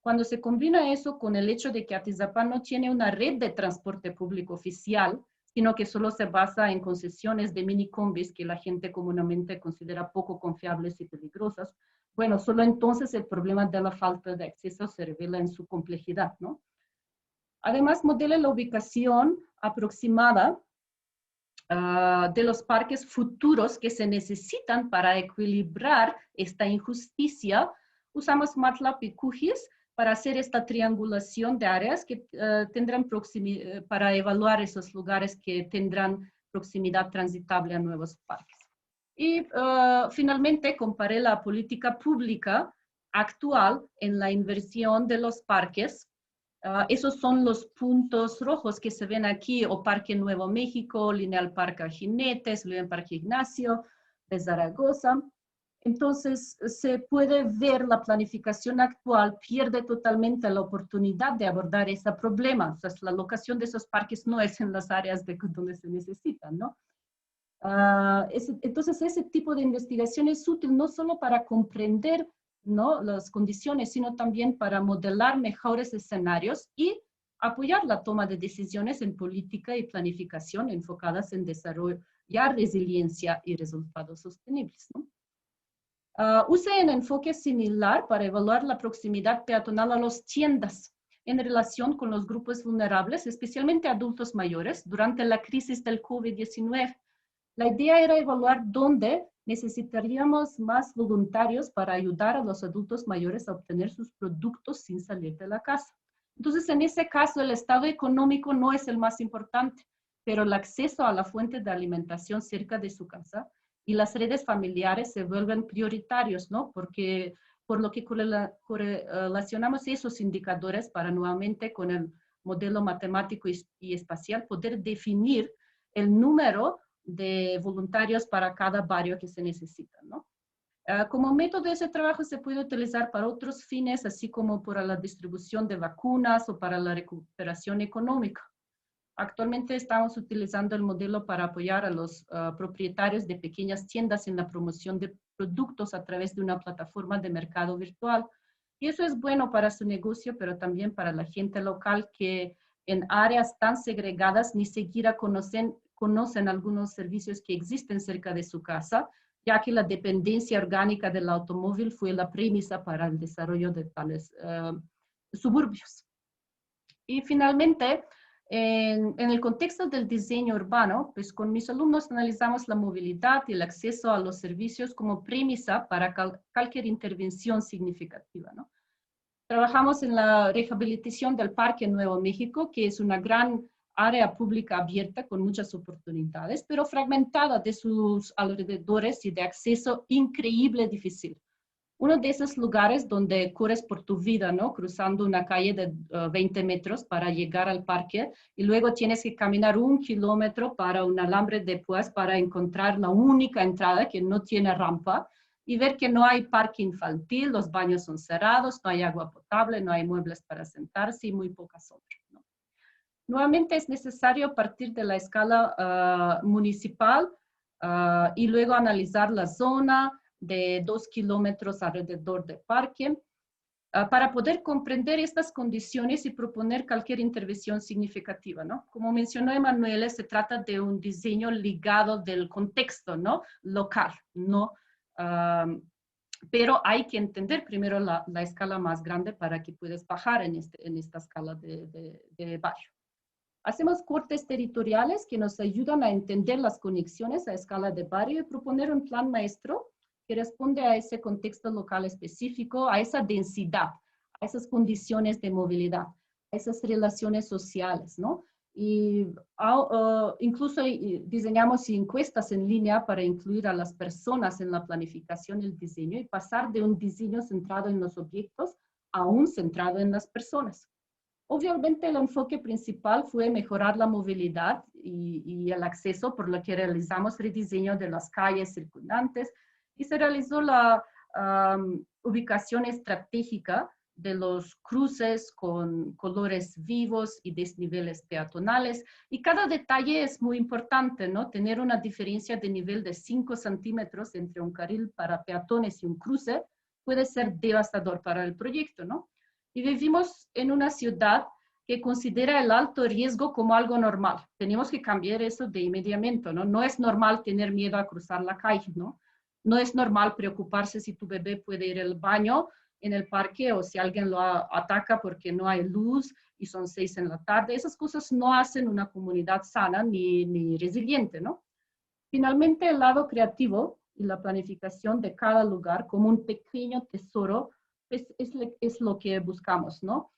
Cuando se combina eso con el hecho de que Atizapán no tiene una red de transporte público oficial, sino que solo se basa en concesiones de minicombis que la gente comúnmente considera poco confiables y peligrosas, bueno, solo entonces el problema de la falta de acceso se revela en su complejidad, ¿no? Además, modela la ubicación aproximada de los parques futuros que se necesitan para equilibrar esta injusticia. Usamos MATLAB y QGIS para hacer esta triangulación de áreas que tendrán para evaluar esos lugares que tendrán proximidad transitable a nuevos parques. Y finalmente comparé la política pública actual en la inversión de los parques. Esos son los puntos rojos que se ven aquí, o Parque Nuevo México, Lineal Parque Jinetes, Lineal Parque Ignacio de Zaragoza. Entonces, se puede ver la planificación actual pierde totalmente la oportunidad de abordar ese problema. O sea, la locación de esos parques no es en las áreas donde se necesitan, ¿no? Entonces, ese tipo de investigación es útil no solo para comprender, ¿no?, las condiciones, sino también para modelar mejores escenarios y apoyar la toma de decisiones en política y planificación enfocadas en desarrollar resiliencia y resultados sostenibles, ¿no? Use un enfoque similar para evaluar la proximidad peatonal a las tiendas en relación con los grupos vulnerables, especialmente adultos mayores, durante la crisis del COVID-19. La idea era evaluar dónde necesitaríamos más voluntarios para ayudar a los adultos mayores a obtener sus productos sin salir de la casa. Entonces, en ese caso, el estado económico no es el más importante, pero el acceso a la fuente de alimentación cerca de su casa y las redes familiares se vuelven prioritarios, ¿no? Porque por lo que correlacionamos esos indicadores para nuevamente con el modelo matemático y espacial poder definir el número de voluntarios para cada barrio que se necesita, ¿no? Como método, ese trabajo se puede utilizar para otros fines, así como para la distribución de vacunas o para la recuperación económica. Actualmente estamos utilizando el modelo para apoyar a los propietarios de pequeñas tiendas en la promoción de productos a través de una plataforma de mercado virtual. Y eso es bueno para su negocio, pero también para la gente local que en áreas tan segregadas ni siquiera conocen algunos servicios que existen cerca de su casa, ya que la dependencia orgánica del automóvil fue la premisa para el desarrollo de tales suburbios. Y finalmente, en el contexto del diseño urbano, pues con mis alumnos analizamos la movilidad y el acceso a los servicios como premisa para cualquier intervención significativa, ¿no? Trabajamos en la rehabilitación del Parque Nuevo México, que es una gran área pública abierta con muchas oportunidades, pero fragmentada de sus alrededores y de acceso increíble difícil. Uno de esos lugares donde corres por tu vida, ¿no? Cruzando una calle de 20 metros para llegar al parque y luego tienes que caminar 1 kilómetro para un alambre de púas para encontrar la única entrada que no tiene rampa y ver que no hay parque infantil, los baños son cerrados, no hay agua potable, no hay muebles para sentarse y muy poca sombra, ¿no? Nuevamente es necesario partir de la escala municipal y luego analizar la zona de 2 kilómetros alrededor del parque para poder comprender estas condiciones y proponer cualquier intervención significativa, ¿no? Como mencionó Emanuela, se trata de un diseño ligado del contexto, ¿no? Local, ¿no? Pero hay que entender primero la escala más grande para que puedas bajar en esta escala de barrio. Hacemos cortes territoriales que nos ayudan a entender las conexiones a escala de barrio y proponer un plan maestro que responde a ese contexto local específico, a esa densidad, a esas condiciones de movilidad, a esas relaciones sociales, ¿no? Y incluso diseñamos encuestas en línea para incluir a las personas en la planificación y el diseño y pasar de un diseño centrado en los objetos a un centrado en las personas. Obviamente el enfoque principal fue mejorar la movilidad y el acceso, por lo que realizamos rediseño de las calles circundantes y se realizó la ubicación estratégica de los cruces con colores vivos y desniveles peatonales. Y cada detalle es muy importante, ¿no? Tener una diferencia de nivel de 5 centímetros entre un carril para peatones y un cruce puede ser devastador para el proyecto, ¿no? Y vivimos en una ciudad que considera el alto riesgo como algo normal. Tenemos que cambiar eso de inmediato, ¿no? No es normal tener miedo a cruzar la calle, ¿no? No es normal preocuparse si tu bebé puede ir al baño en el parque o si alguien lo ataca porque no hay luz y son 6 en la tarde. Esas cosas no hacen una comunidad sana ni resiliente, ¿no? Finalmente, el lado creativo y la planificación de cada lugar como un pequeño tesoro es lo que buscamos, ¿no?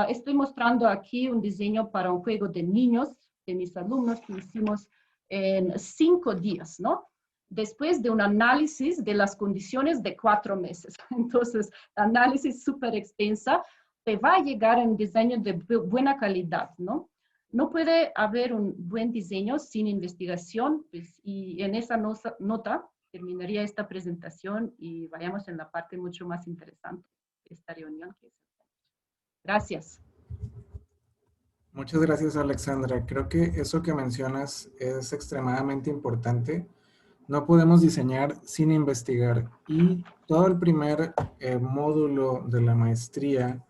Estoy mostrando aquí un diseño para un juego de niños de mis alumnos que hicimos en 5 días, ¿no? Después de un análisis de las condiciones de 4 meses. Entonces, análisis súper extensa, te va a llegar un diseño de buena calidad, ¿no? No puede haber un buen diseño sin investigación, pues, y en esa nota terminaría esta presentación y vayamos en la parte mucho más interesante de esta reunión. Gracias. Muchas gracias, Alexandra. Creo que eso que mencionas es extremadamente importante. No podemos diseñar sin investigar. Y todo el primer módulo de la maestría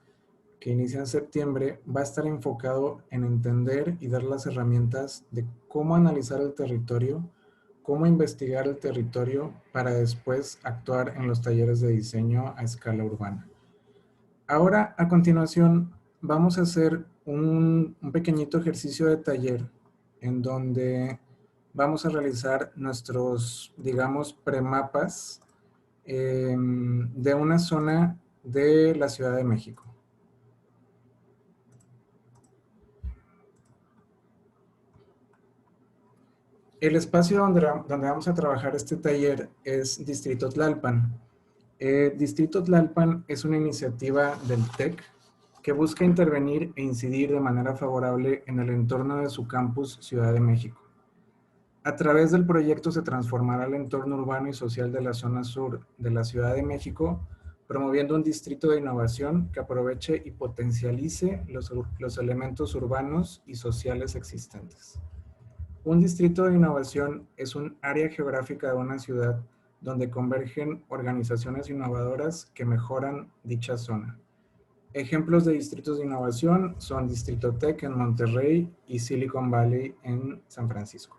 que inicia en septiembre va a estar enfocado en entender y dar las herramientas de cómo analizar el territorio, cómo investigar el territorio para después actuar en los talleres de diseño a escala urbana. Ahora, a continuación, vamos a hacer un pequeñito ejercicio de taller en donde vamos a realizar nuestros, digamos, premapas de una zona de la Ciudad de México. El espacio donde vamos a trabajar este taller es Distrito Tlalpan. Distrito Tlalpan es una iniciativa del TEC que busca intervenir e incidir de manera favorable en el entorno de su campus Ciudad de México. A través del proyecto se transformará el entorno urbano y social de la zona sur de la Ciudad de México, promoviendo un distrito de innovación que aproveche y potencialice los elementos urbanos y sociales existentes. Un distrito de innovación es un área geográfica de una ciudad donde convergen organizaciones innovadoras que mejoran dicha zona. Ejemplos de distritos de innovación son Distrito Tech en Monterrey y Silicon Valley en San Francisco.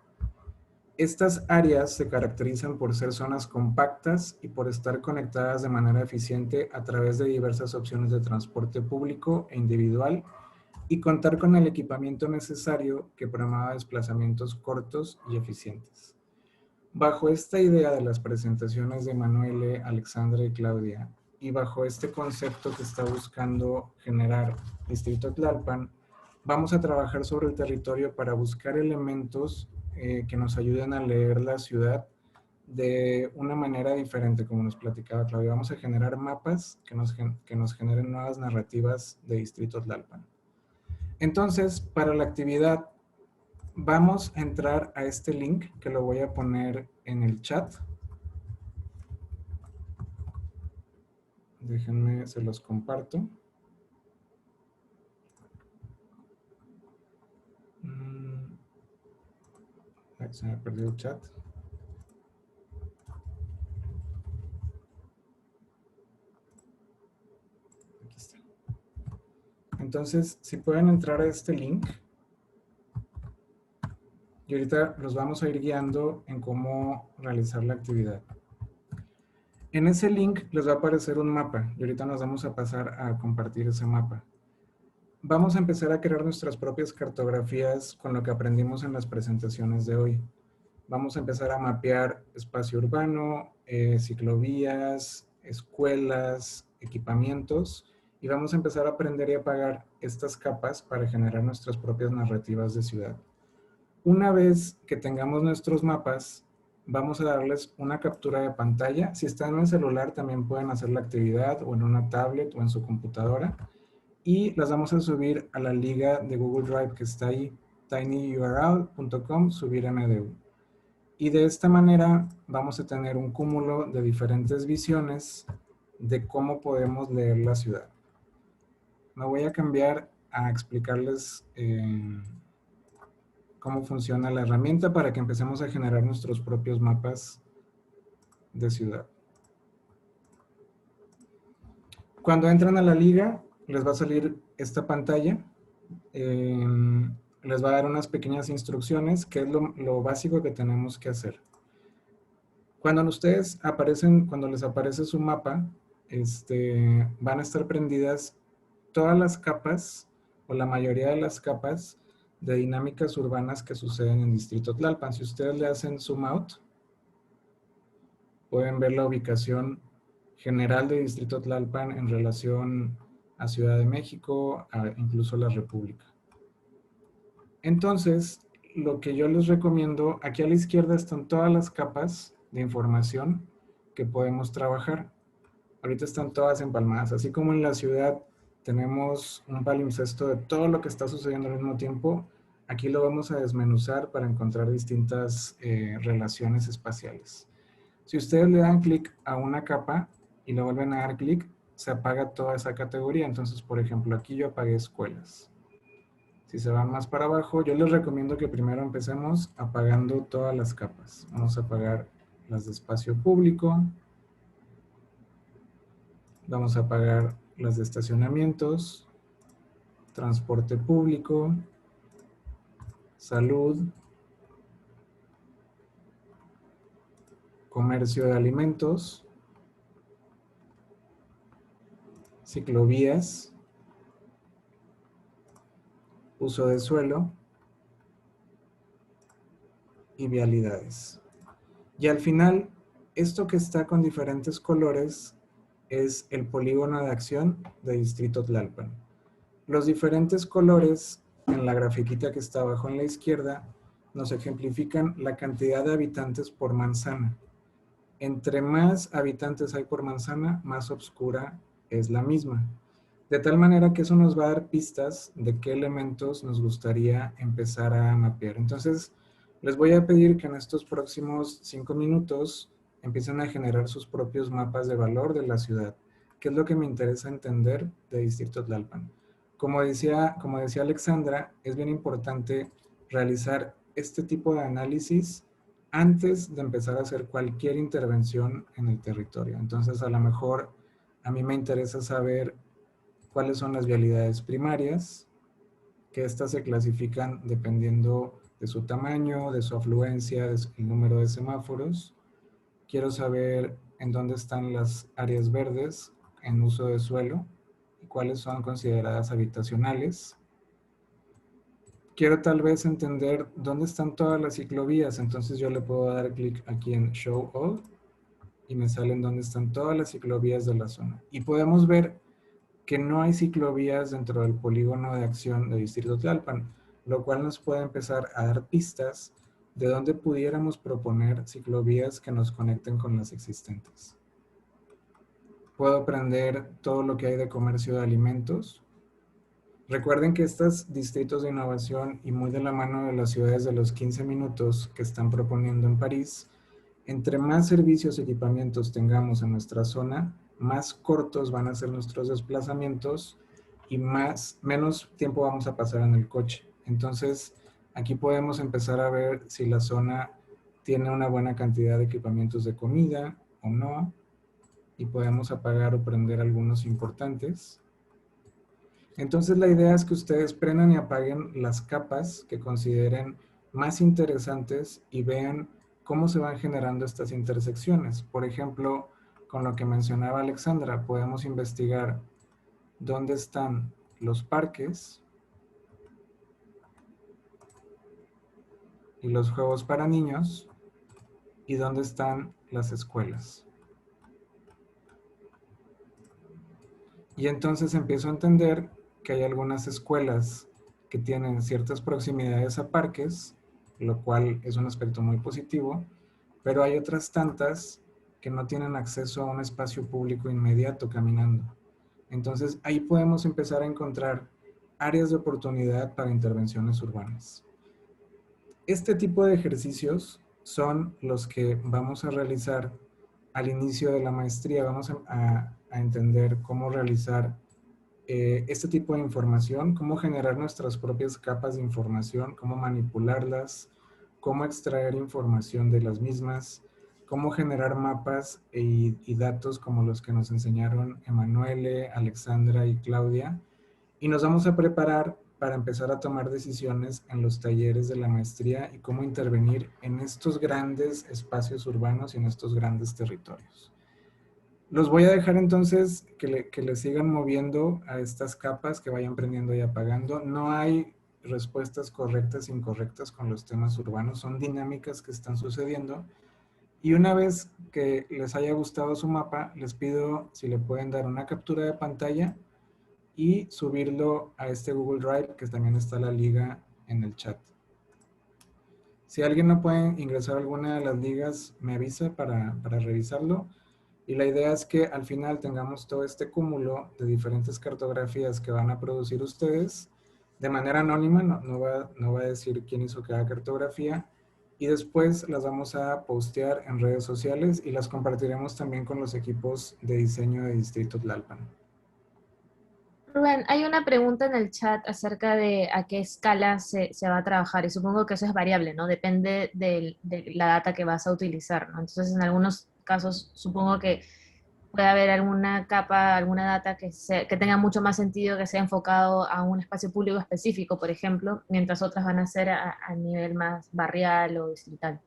Estas áreas se caracterizan por ser zonas compactas y por estar conectadas de manera eficiente a través de diversas opciones de transporte público e individual y contar con el equipamiento necesario que promueva desplazamientos cortos y eficientes. Bajo esta idea de las presentaciones de Manuele, Alexandra y Claudia, y bajo este concepto que está buscando generar Distrito Tlalpan, vamos a trabajar sobre el territorio para buscar elementos que nos ayuden a leer la ciudad de una manera diferente, como nos platicaba Claudia. Vamos a generar mapas que nos generen nuevas narrativas de Distrito Tlalpan. Entonces, para la actividad, vamos a entrar a este link que lo voy a poner en el chat. Déjenme, se los comparto. Se me perdió el chat. Aquí está. Entonces, si pueden entrar a este link. Y ahorita los vamos a ir guiando en cómo realizar la actividad. En ese link les va a aparecer un mapa y ahorita nos vamos a pasar a compartir ese mapa. Vamos a empezar a crear nuestras propias cartografías con lo que aprendimos en las presentaciones de hoy. Vamos a empezar a mapear espacio urbano, ciclovías, escuelas, equipamientos y vamos a empezar a aprender y a apagar estas capas para generar nuestras propias narrativas de ciudad. Una vez que tengamos nuestros mapas, vamos a darles una captura de pantalla. Si están en el celular, también pueden hacer la actividad o en una tablet o en su computadora. Y las vamos a subir a la liga de Google Drive que está ahí, tinyurl.com, subir MDU. Y de esta manera vamos a tener un cúmulo de diferentes visiones de cómo podemos leer la ciudad. me voy a cambiar a explicarles cómo funciona la herramienta para que empecemos a generar nuestros propios mapas de ciudad. Cuando entran a la liga, les va a salir esta pantalla. Les va a dar unas pequeñas instrucciones, que es lo básico que tenemos que hacer. Cuando les aparece su mapa, van a estar prendidas todas las capas, o la mayoría de las capas, de dinámicas urbanas que suceden en Distrito Tlalpan. Si ustedes le hacen zoom out, pueden ver la ubicación general de Distrito Tlalpan en relación a Ciudad de México, incluso la República. Entonces, lo que yo les recomiendo, aquí a la izquierda están todas las capas de información que podemos trabajar. Ahorita están todas empalmadas, así como en la ciudad tenemos un palimpsesto de todo lo que está sucediendo al mismo tiempo. Aquí lo vamos a desmenuzar para encontrar distintas relaciones espaciales. Si ustedes le dan clic a una capa y le vuelven a dar clic, se apaga toda esa categoría. Entonces, por ejemplo, aquí yo apagué escuelas. Si se van más para abajo, yo les recomiendo que primero empecemos apagando todas las capas. Vamos a apagar las de espacio público. Vamos a apagar las de estacionamientos, transporte público, salud, comercio de alimentos, ciclovías, uso de suelo y vialidades. Y al final, esto que está con diferentes colores es el polígono de acción de Distrito Tlalpan. Los diferentes colores en la grafiquita que está abajo en la izquierda nos ejemplifican la cantidad de habitantes por manzana. Entre más habitantes hay por manzana, más oscura es la misma. De tal manera que eso nos va a dar pistas de qué elementos nos gustaría empezar a mapear. Entonces, les voy a pedir que en estos próximos 5 minutos empiecen a generar sus propios mapas de valor de la ciudad, que es lo que me interesa entender de Distrito Tlalpan. Como decía Alexandra, es bien importante realizar este tipo de análisis antes de empezar a hacer cualquier intervención en el territorio. Entonces, a lo mejor a mí me interesa saber cuáles son las vialidades primarias, que estas se clasifican dependiendo de su tamaño, de su afluencia, del número de semáforos. Quiero saber en dónde están las áreas verdes en uso de suelo y cuáles son consideradas habitacionales. Quiero tal vez entender dónde están todas las ciclovías, entonces yo le puedo dar clic aquí en Show All y me salen dónde están todas las ciclovías de la zona. Y podemos ver que no hay ciclovías dentro del polígono de acción de Distrito Tlalpan, lo cual nos puede empezar a dar pistas de dónde pudiéramos proponer ciclovías que nos conecten con las existentes. Puedo aprender todo lo que hay de comercio de alimentos. Recuerden que estos distritos de innovación y muy de la mano de las ciudades de los 15 minutos que están proponiendo en París, entre más servicios y equipamientos tengamos en nuestra zona, más cortos van a ser nuestros desplazamientos y menos tiempo vamos a pasar en el coche. Entonces, aquí podemos empezar a ver si la zona tiene una buena cantidad de equipamientos de comida o no, y podemos apagar o prender algunos importantes. Entonces, la idea es que ustedes prendan y apaguen las capas que consideren más interesantes y vean cómo se van generando estas intersecciones. Por ejemplo, con lo que mencionaba Alexandra, podemos investigar dónde están los parques y los juegos para niños y dónde están las escuelas. Y entonces empiezo a entender que hay algunas escuelas que tienen ciertas proximidades a parques, lo cual es un aspecto muy positivo, pero hay otras tantas que no tienen acceso a un espacio público inmediato caminando. Entonces, ahí podemos empezar a encontrar áreas de oportunidad para intervenciones urbanas. Este tipo de ejercicios son los que vamos a realizar al inicio de la maestría. Vamos a entender cómo realizar este tipo de información, cómo generar nuestras propias capas de información, cómo manipularlas, cómo extraer información de las mismas, cómo generar mapas y datos como los que nos enseñaron Emanuele, Alexandra y Claudia. Y nos vamos a preparar para empezar a tomar decisiones en los talleres de la maestría y cómo intervenir en estos grandes espacios urbanos y en estos grandes territorios. Los voy a dejar entonces que le sigan moviendo a estas capas, que vayan prendiendo y apagando. No hay respuestas correctas e incorrectas con los temas urbanos, son dinámicas que están sucediendo. Y una vez que les haya gustado su mapa, les pido si le pueden dar una captura de pantalla y subirlo a este Google Drive, que también está la liga en el chat. Si alguien no puede ingresar a alguna de las ligas, me avisa para revisarlo. Y la idea es que al final tengamos todo este cúmulo de diferentes cartografías que van a producir ustedes de manera anónima, no va a decir quién hizo cada cartografía, y después las vamos a postear en redes sociales y las compartiremos también con los equipos de diseño de Distrito Tlalpan. Rubén, hay una pregunta en el chat acerca de a qué escala se va a trabajar, y supongo que eso es variable, ¿no? Depende de la data que vas a utilizar, ¿no? Entonces, en algunos casos, supongo que puede haber alguna capa, alguna data que tenga mucho más sentido, que sea enfocado a un espacio público específico, por ejemplo, mientras otras van a ser a nivel más barrial o distrital.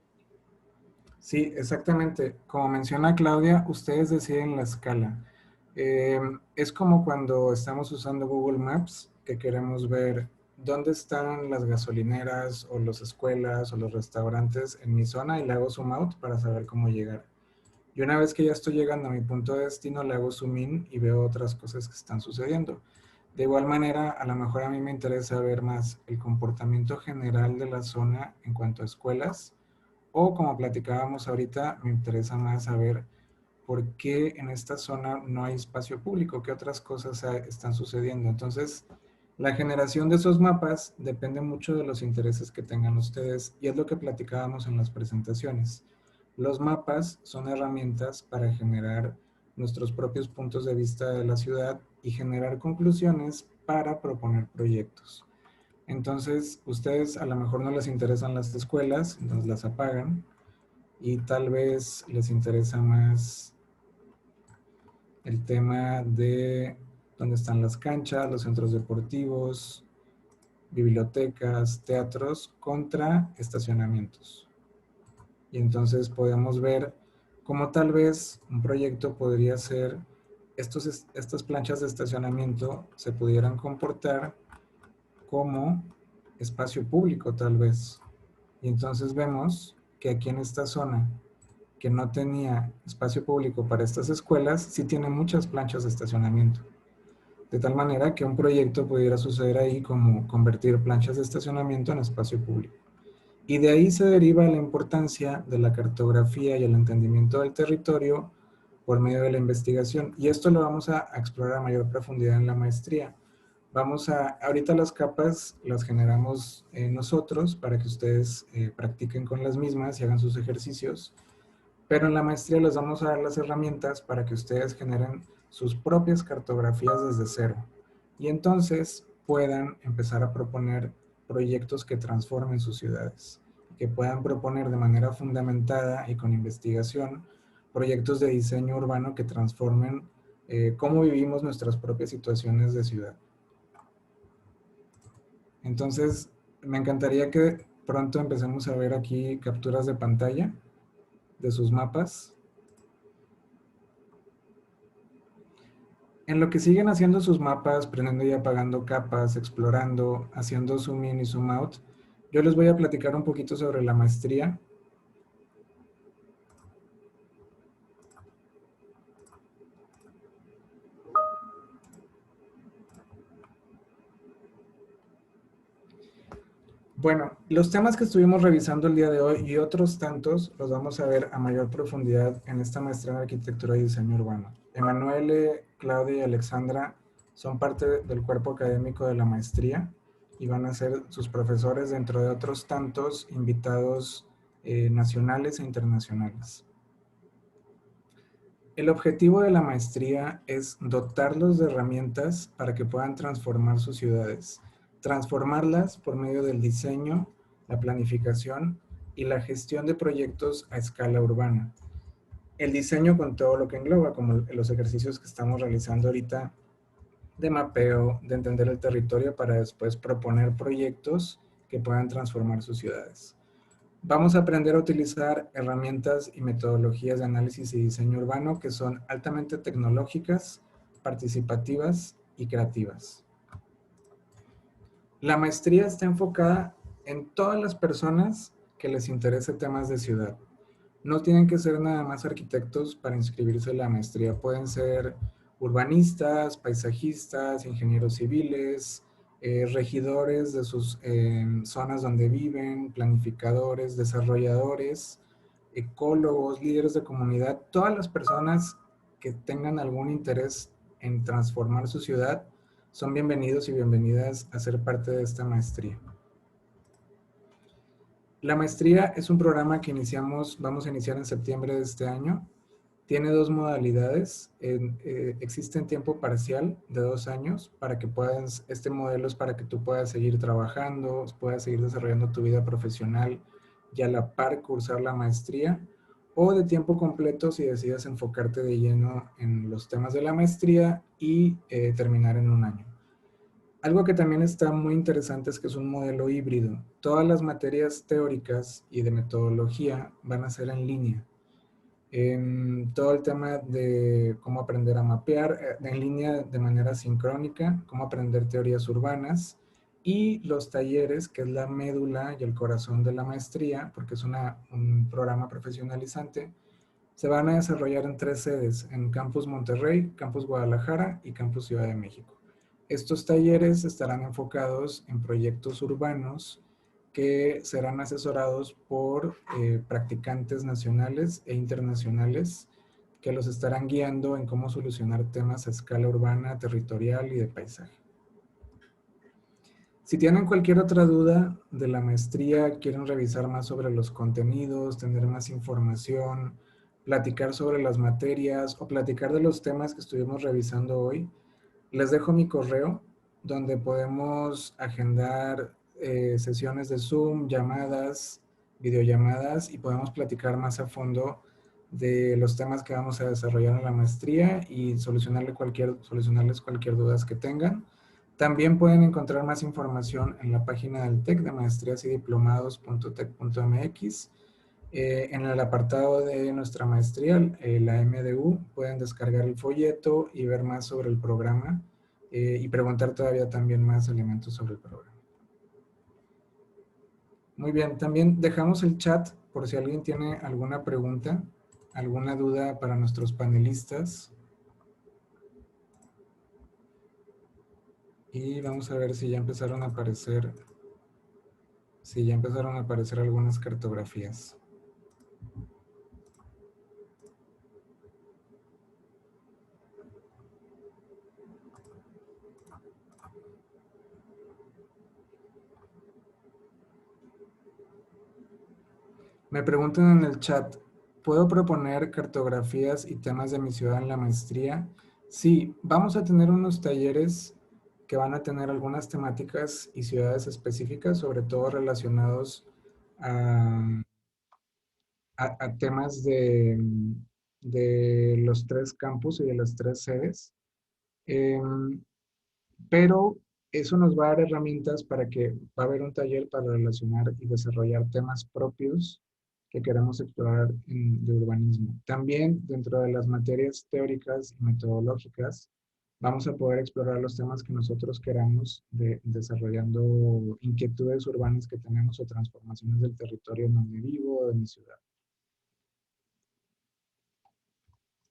Sí, exactamente. Como menciona Claudia, ustedes deciden la escala. Es como cuando estamos usando Google Maps, que queremos ver dónde están las gasolineras o las escuelas o los restaurantes en mi zona y le hago zoom out para saber cómo llegar. Y una vez que ya estoy llegando a mi punto de destino, le hago zoom in y veo otras cosas que están sucediendo. De igual manera, a lo mejor a mí me interesa ver más el comportamiento general de la zona en cuanto a escuelas, o como platicábamos ahorita, me interesa más saber por qué en esta zona no hay espacio público, qué otras cosas están sucediendo. Entonces, la generación de esos mapas depende mucho de los intereses que tengan ustedes y es lo que platicábamos en las presentaciones. Los mapas son herramientas para generar nuestros propios puntos de vista de la ciudad y generar conclusiones para proponer proyectos. Entonces, ustedes a lo mejor no les interesan las escuelas, entonces las apagan y tal vez les interesa más el tema de dónde están las canchas, los centros deportivos, bibliotecas, teatros contra estacionamientos. Y entonces podemos ver cómo tal vez un proyecto podría ser, estas planchas de estacionamiento se pudieran comportar como espacio público tal vez. Y entonces vemos que aquí en esta zona que no tenía espacio público para estas escuelas, sí tiene muchas planchas de estacionamiento. De tal manera que un proyecto pudiera suceder ahí como convertir planchas de estacionamiento en espacio público. Y de ahí se deriva la importancia de la cartografía y el entendimiento del territorio por medio de la investigación. Y esto lo vamos a explorar a mayor profundidad en la maestría. Ahorita las capas las generamos nosotros para que ustedes practiquen con las mismas y hagan sus ejercicios. Pero en la maestría les vamos a dar las herramientas para que ustedes generen sus propias cartografías desde cero. Y entonces puedan empezar a proponer proyectos que transformen sus ciudades. Que puedan proponer de manera fundamentada y con investigación proyectos de diseño urbano que transformen cómo vivimos nuestras propias situaciones de ciudad. Entonces, me encantaría que pronto empecemos a ver aquí capturas de pantalla de sus mapas. En lo que siguen haciendo sus mapas, prendiendo y apagando capas, explorando, haciendo zoom in y zoom out, yo les voy a platicar un poquito sobre la maestría. Bueno, los temas que estuvimos revisando el día de hoy y otros tantos los vamos a ver a mayor profundidad en esta maestría en Arquitectura y Diseño Urbano. Emanuele, Claudia y Alexandra son parte del cuerpo académico de la maestría y van a ser sus profesores dentro de otros tantos invitados nacionales e internacionales. El objetivo de la maestría es dotarlos de herramientas para que puedan transformar sus ciudades, transformarlas por medio del diseño, la planificación y la gestión de proyectos a escala urbana. El diseño con todo lo que engloba, como los ejercicios que estamos realizando ahorita de mapeo, de entender el territorio para después proponer proyectos que puedan transformar sus ciudades. Vamos a aprender a utilizar herramientas y metodologías de análisis y diseño urbano que son altamente tecnológicas, participativas y creativas. La maestría está enfocada en todas las personas que les interese temas de ciudad. No tienen que ser nada más arquitectos para inscribirse en la maestría. Pueden ser urbanistas, paisajistas, ingenieros civiles, regidores de sus zonas donde viven, planificadores, desarrolladores, ecólogos, líderes de comunidad. Todas las personas que tengan algún interés en transformar su ciudad son bienvenidos y bienvenidas a ser parte de esta maestría. La maestría es un programa que vamos a iniciar en septiembre de este año. Tiene dos modalidades. Existe en tiempo parcial de 2 años para que este modelo es para que tú puedas seguir trabajando, puedas seguir desarrollando tu vida profesional y a la par cursar la maestría, o de tiempo completo si decides enfocarte de lleno en los temas de la maestría y terminar en 1 año. Algo que también está muy interesante es que es un modelo híbrido. Todas las materias teóricas y de metodología van a ser en línea. Todo el tema de cómo aprender a mapear en línea de manera sincrónica, cómo aprender teorías urbanas y los talleres, que es la médula y el corazón de la maestría, porque es un programa profesionalizante, se van a desarrollar en 3 sedes, en Campus Monterrey, Campus Guadalajara y Campus Ciudad de México. Estos talleres estarán enfocados en proyectos urbanos que serán asesorados por practicantes nacionales e internacionales que los estarán guiando en cómo solucionar temas a escala urbana, territorial y de paisaje. Si tienen cualquier otra duda de la maestría, quieren revisar más sobre los contenidos, tener más información, platicar sobre las materias o platicar de los temas que estuvimos revisando hoy, les dejo mi correo donde podemos agendar sesiones de Zoom, llamadas, videollamadas y podemos platicar más a fondo de los temas que vamos a desarrollar en la maestría y solucionarles cualquier duda que tengan. También pueden encontrar más información en la página del TEC de maestrías y diplomados.tec.mx. En el apartado de nuestra maestría, la MDU, pueden descargar el folleto y ver más sobre el programa y preguntar todavía también más elementos sobre el programa. Muy bien, también dejamos el chat por si alguien tiene alguna pregunta, alguna duda para nuestros panelistas. Y vamos a ver si ya empezaron a aparecer, algunas cartografías. Me preguntan en el chat, ¿puedo proponer cartografías y temas de mi ciudad en la maestría? Sí, vamos a tener unos talleres que van a tener algunas temáticas y ciudades específicas, sobre todo relacionados a temas de los 3 campus y de las 3 sedes. Pero eso nos va a dar herramientas para que va a haber un taller para relacionar y desarrollar temas propios que queremos explorar de urbanismo. También dentro de las materias teóricas y metodológicas vamos a poder explorar los temas que nosotros queramos desarrollando inquietudes urbanas que tenemos o transformaciones del territorio en donde vivo o de mi ciudad.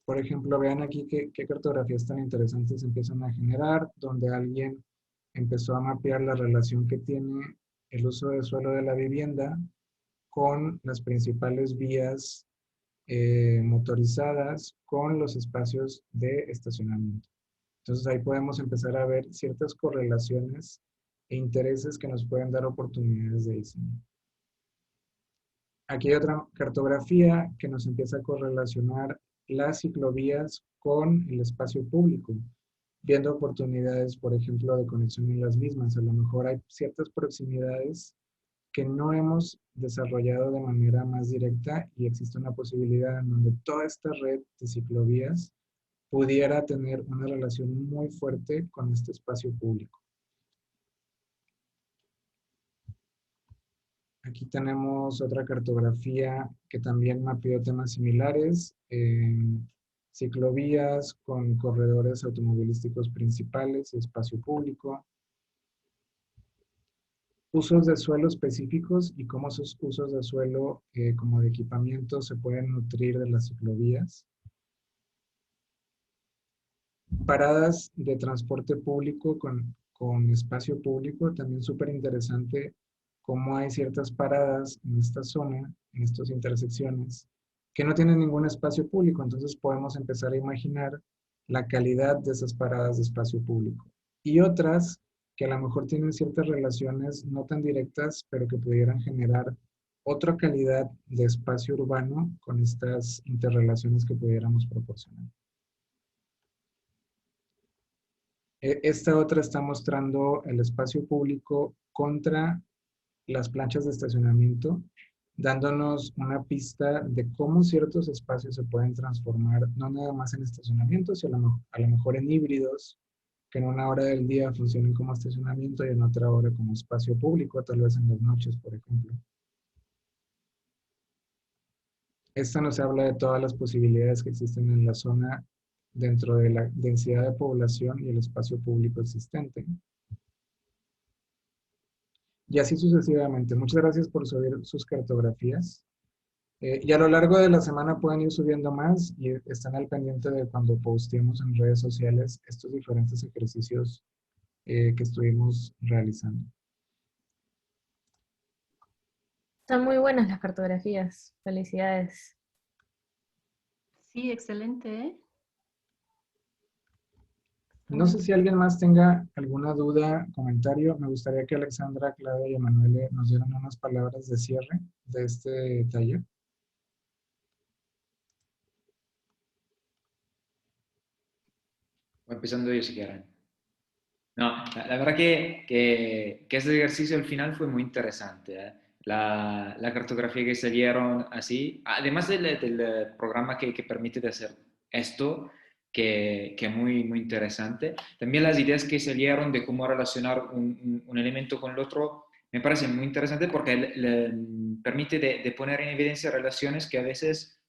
Por ejemplo, vean aquí qué cartografías tan interesantes empiezan a generar, donde alguien empezó a mapear la relación que tiene el uso de suelo de la vivienda con las principales vías motorizadas con los espacios de estacionamiento. Entonces ahí podemos empezar a ver ciertas correlaciones e intereses que nos pueden dar oportunidades de diseño. Aquí hay otra cartografía que nos empieza a correlacionar las ciclovías con el espacio público, viendo oportunidades, por ejemplo, de conexión en las mismas. A lo mejor hay ciertas proximidades que no hemos desarrollado de manera más directa y existe una posibilidad en donde toda esta red de ciclovías pudiera tener una relación muy fuerte con este espacio público. Aquí tenemos otra cartografía que también mapeó temas similares, ciclovías con corredores automovilísticos principales, espacio público, usos de suelo específicos y cómo esos usos de suelo como de equipamiento se pueden nutrir de las ciclovías. Paradas de transporte público con espacio público, también súper interesante cómo hay ciertas paradas en esta zona, en estas intersecciones, que no tienen ningún espacio público, entonces podemos empezar a imaginar la calidad de esas paradas de espacio público. Y otras que a lo mejor tienen ciertas relaciones no tan directas, pero que pudieran generar otra calidad de espacio urbano con estas interrelaciones que pudiéramos proporcionar. Esta otra está mostrando el espacio público contra las planchas de estacionamiento, dándonos una pista de cómo ciertos espacios se pueden transformar, no nada más en estacionamiento, sino a lo mejor en híbridos, que en una hora del día funcionen como estacionamiento y en otra hora como espacio público, tal vez en las noches, por ejemplo. Esta nos habla de todas las posibilidades que existen en la zona dentro de la densidad de población y el espacio público existente. Y así sucesivamente. Muchas gracias por subir sus cartografías. Y a lo largo de la semana pueden ir subiendo más y están al pendiente de cuando posteemos en redes sociales estos diferentes ejercicios que estuvimos realizando. Están muy buenas las cartografías. Felicidades. Sí, excelente, ¿eh? No sé si alguien más tenga alguna duda, comentario. Me gustaría que Alexandra, Claudia y Emanuele nos dieran unas palabras de cierre de este taller. Voy empezando yo si quieren. No, la verdad que ese ejercicio al final fue muy interesante. La cartografía que salieron así, además del programa que permite de hacer esto, que es muy, muy interesante, también las ideas que salieron de cómo relacionar un elemento con el otro me parecen muy interesantes porque le permite de poner en evidencia relaciones que a veces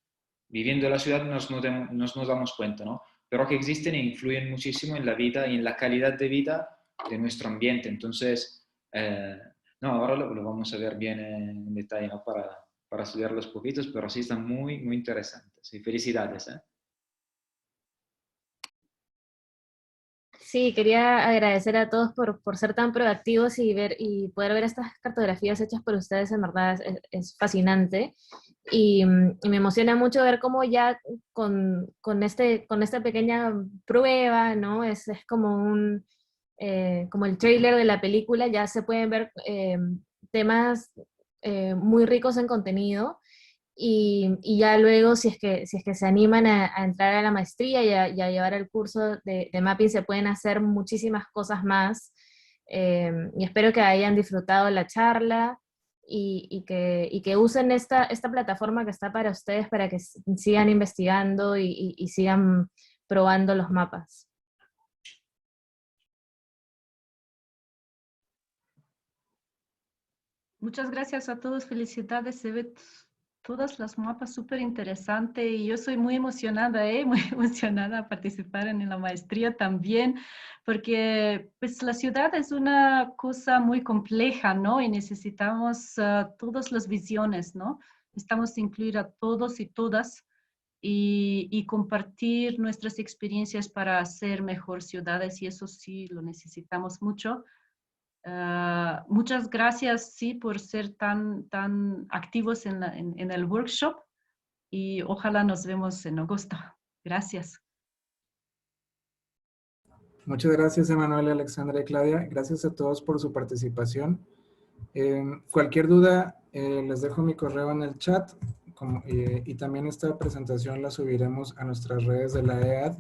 viviendo en la ciudad nos damos cuenta, ¿no? Pero que existen e influyen muchísimo en la vida y en la calidad de vida de nuestro ambiente. Entonces, no, ahora lo vamos a ver bien en detalle, ¿no? Para estudiar los poquitos, pero sí están muy, muy interesantes. Y felicidades, ¿eh? Sí, quería agradecer a todos por ser tan proactivos y poder ver estas cartografías hechas por ustedes, en verdad es fascinante. Y me emociona mucho ver cómo ya con esta pequeña prueba, ¿no? Es como como el tráiler de la película, ya se pueden ver temas muy ricos en contenido. Y ya luego, si es que se animan a entrar a la maestría y a llevar el curso de mapping, se pueden hacer muchísimas cosas más. Y espero que hayan disfrutado la charla y que usen esta plataforma que está para ustedes para que sigan investigando y sigan probando los mapas. Muchas gracias a todos, felicidades, se ve todas las mapas súper interesante y yo soy muy emocionada, muy emocionada a participar en la maestría también, porque pues la ciudad es una cosa muy compleja, ¿no? Y necesitamos todas las visiones, ¿no? Necesitamos incluir a todos y todas y compartir nuestras experiencias para hacer mejor ciudades y eso sí lo necesitamos mucho. Muchas gracias, sí, por ser tan activos en el workshop y ojalá nos vemos en agosto. Gracias. Muchas gracias, Emanuel, Alexandra y Claudia. Gracias a todos por su participación. Cualquier duda, les dejo mi correo en el chat. y también esta presentación la subiremos a nuestras redes de la EAD,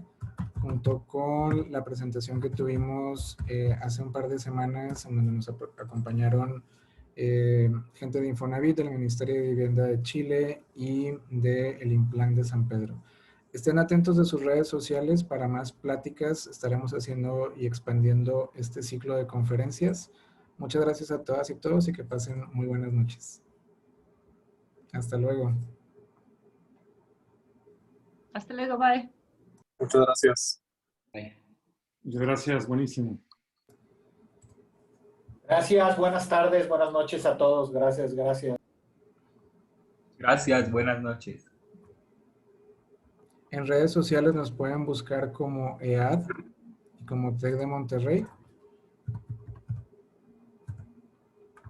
junto con la presentación que tuvimos hace un par de semanas, en donde nos acompañaron gente de Infonavit, del Ministerio de Vivienda de Chile y del Implan de San Pedro. Estén atentos de sus redes sociales para más pláticas. Estaremos haciendo y expandiendo este ciclo de conferencias. Muchas gracias a todas y todos y que pasen muy buenas noches. Hasta luego. Hasta luego, bye. Muchas gracias. Bye. Muchas gracias, buenísimo. Gracias, buenas tardes, buenas noches a todos. Gracias, gracias. Gracias, buenas noches. En redes sociales nos pueden buscar como EAD y como TEC de Monterrey.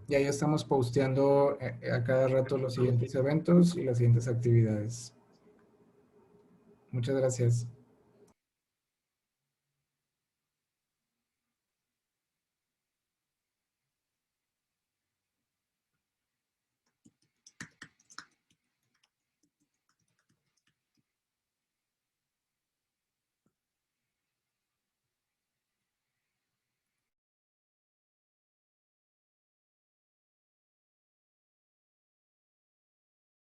Y ahí estamos posteando a cada rato los siguientes eventos y las siguientes actividades. Muchas gracias.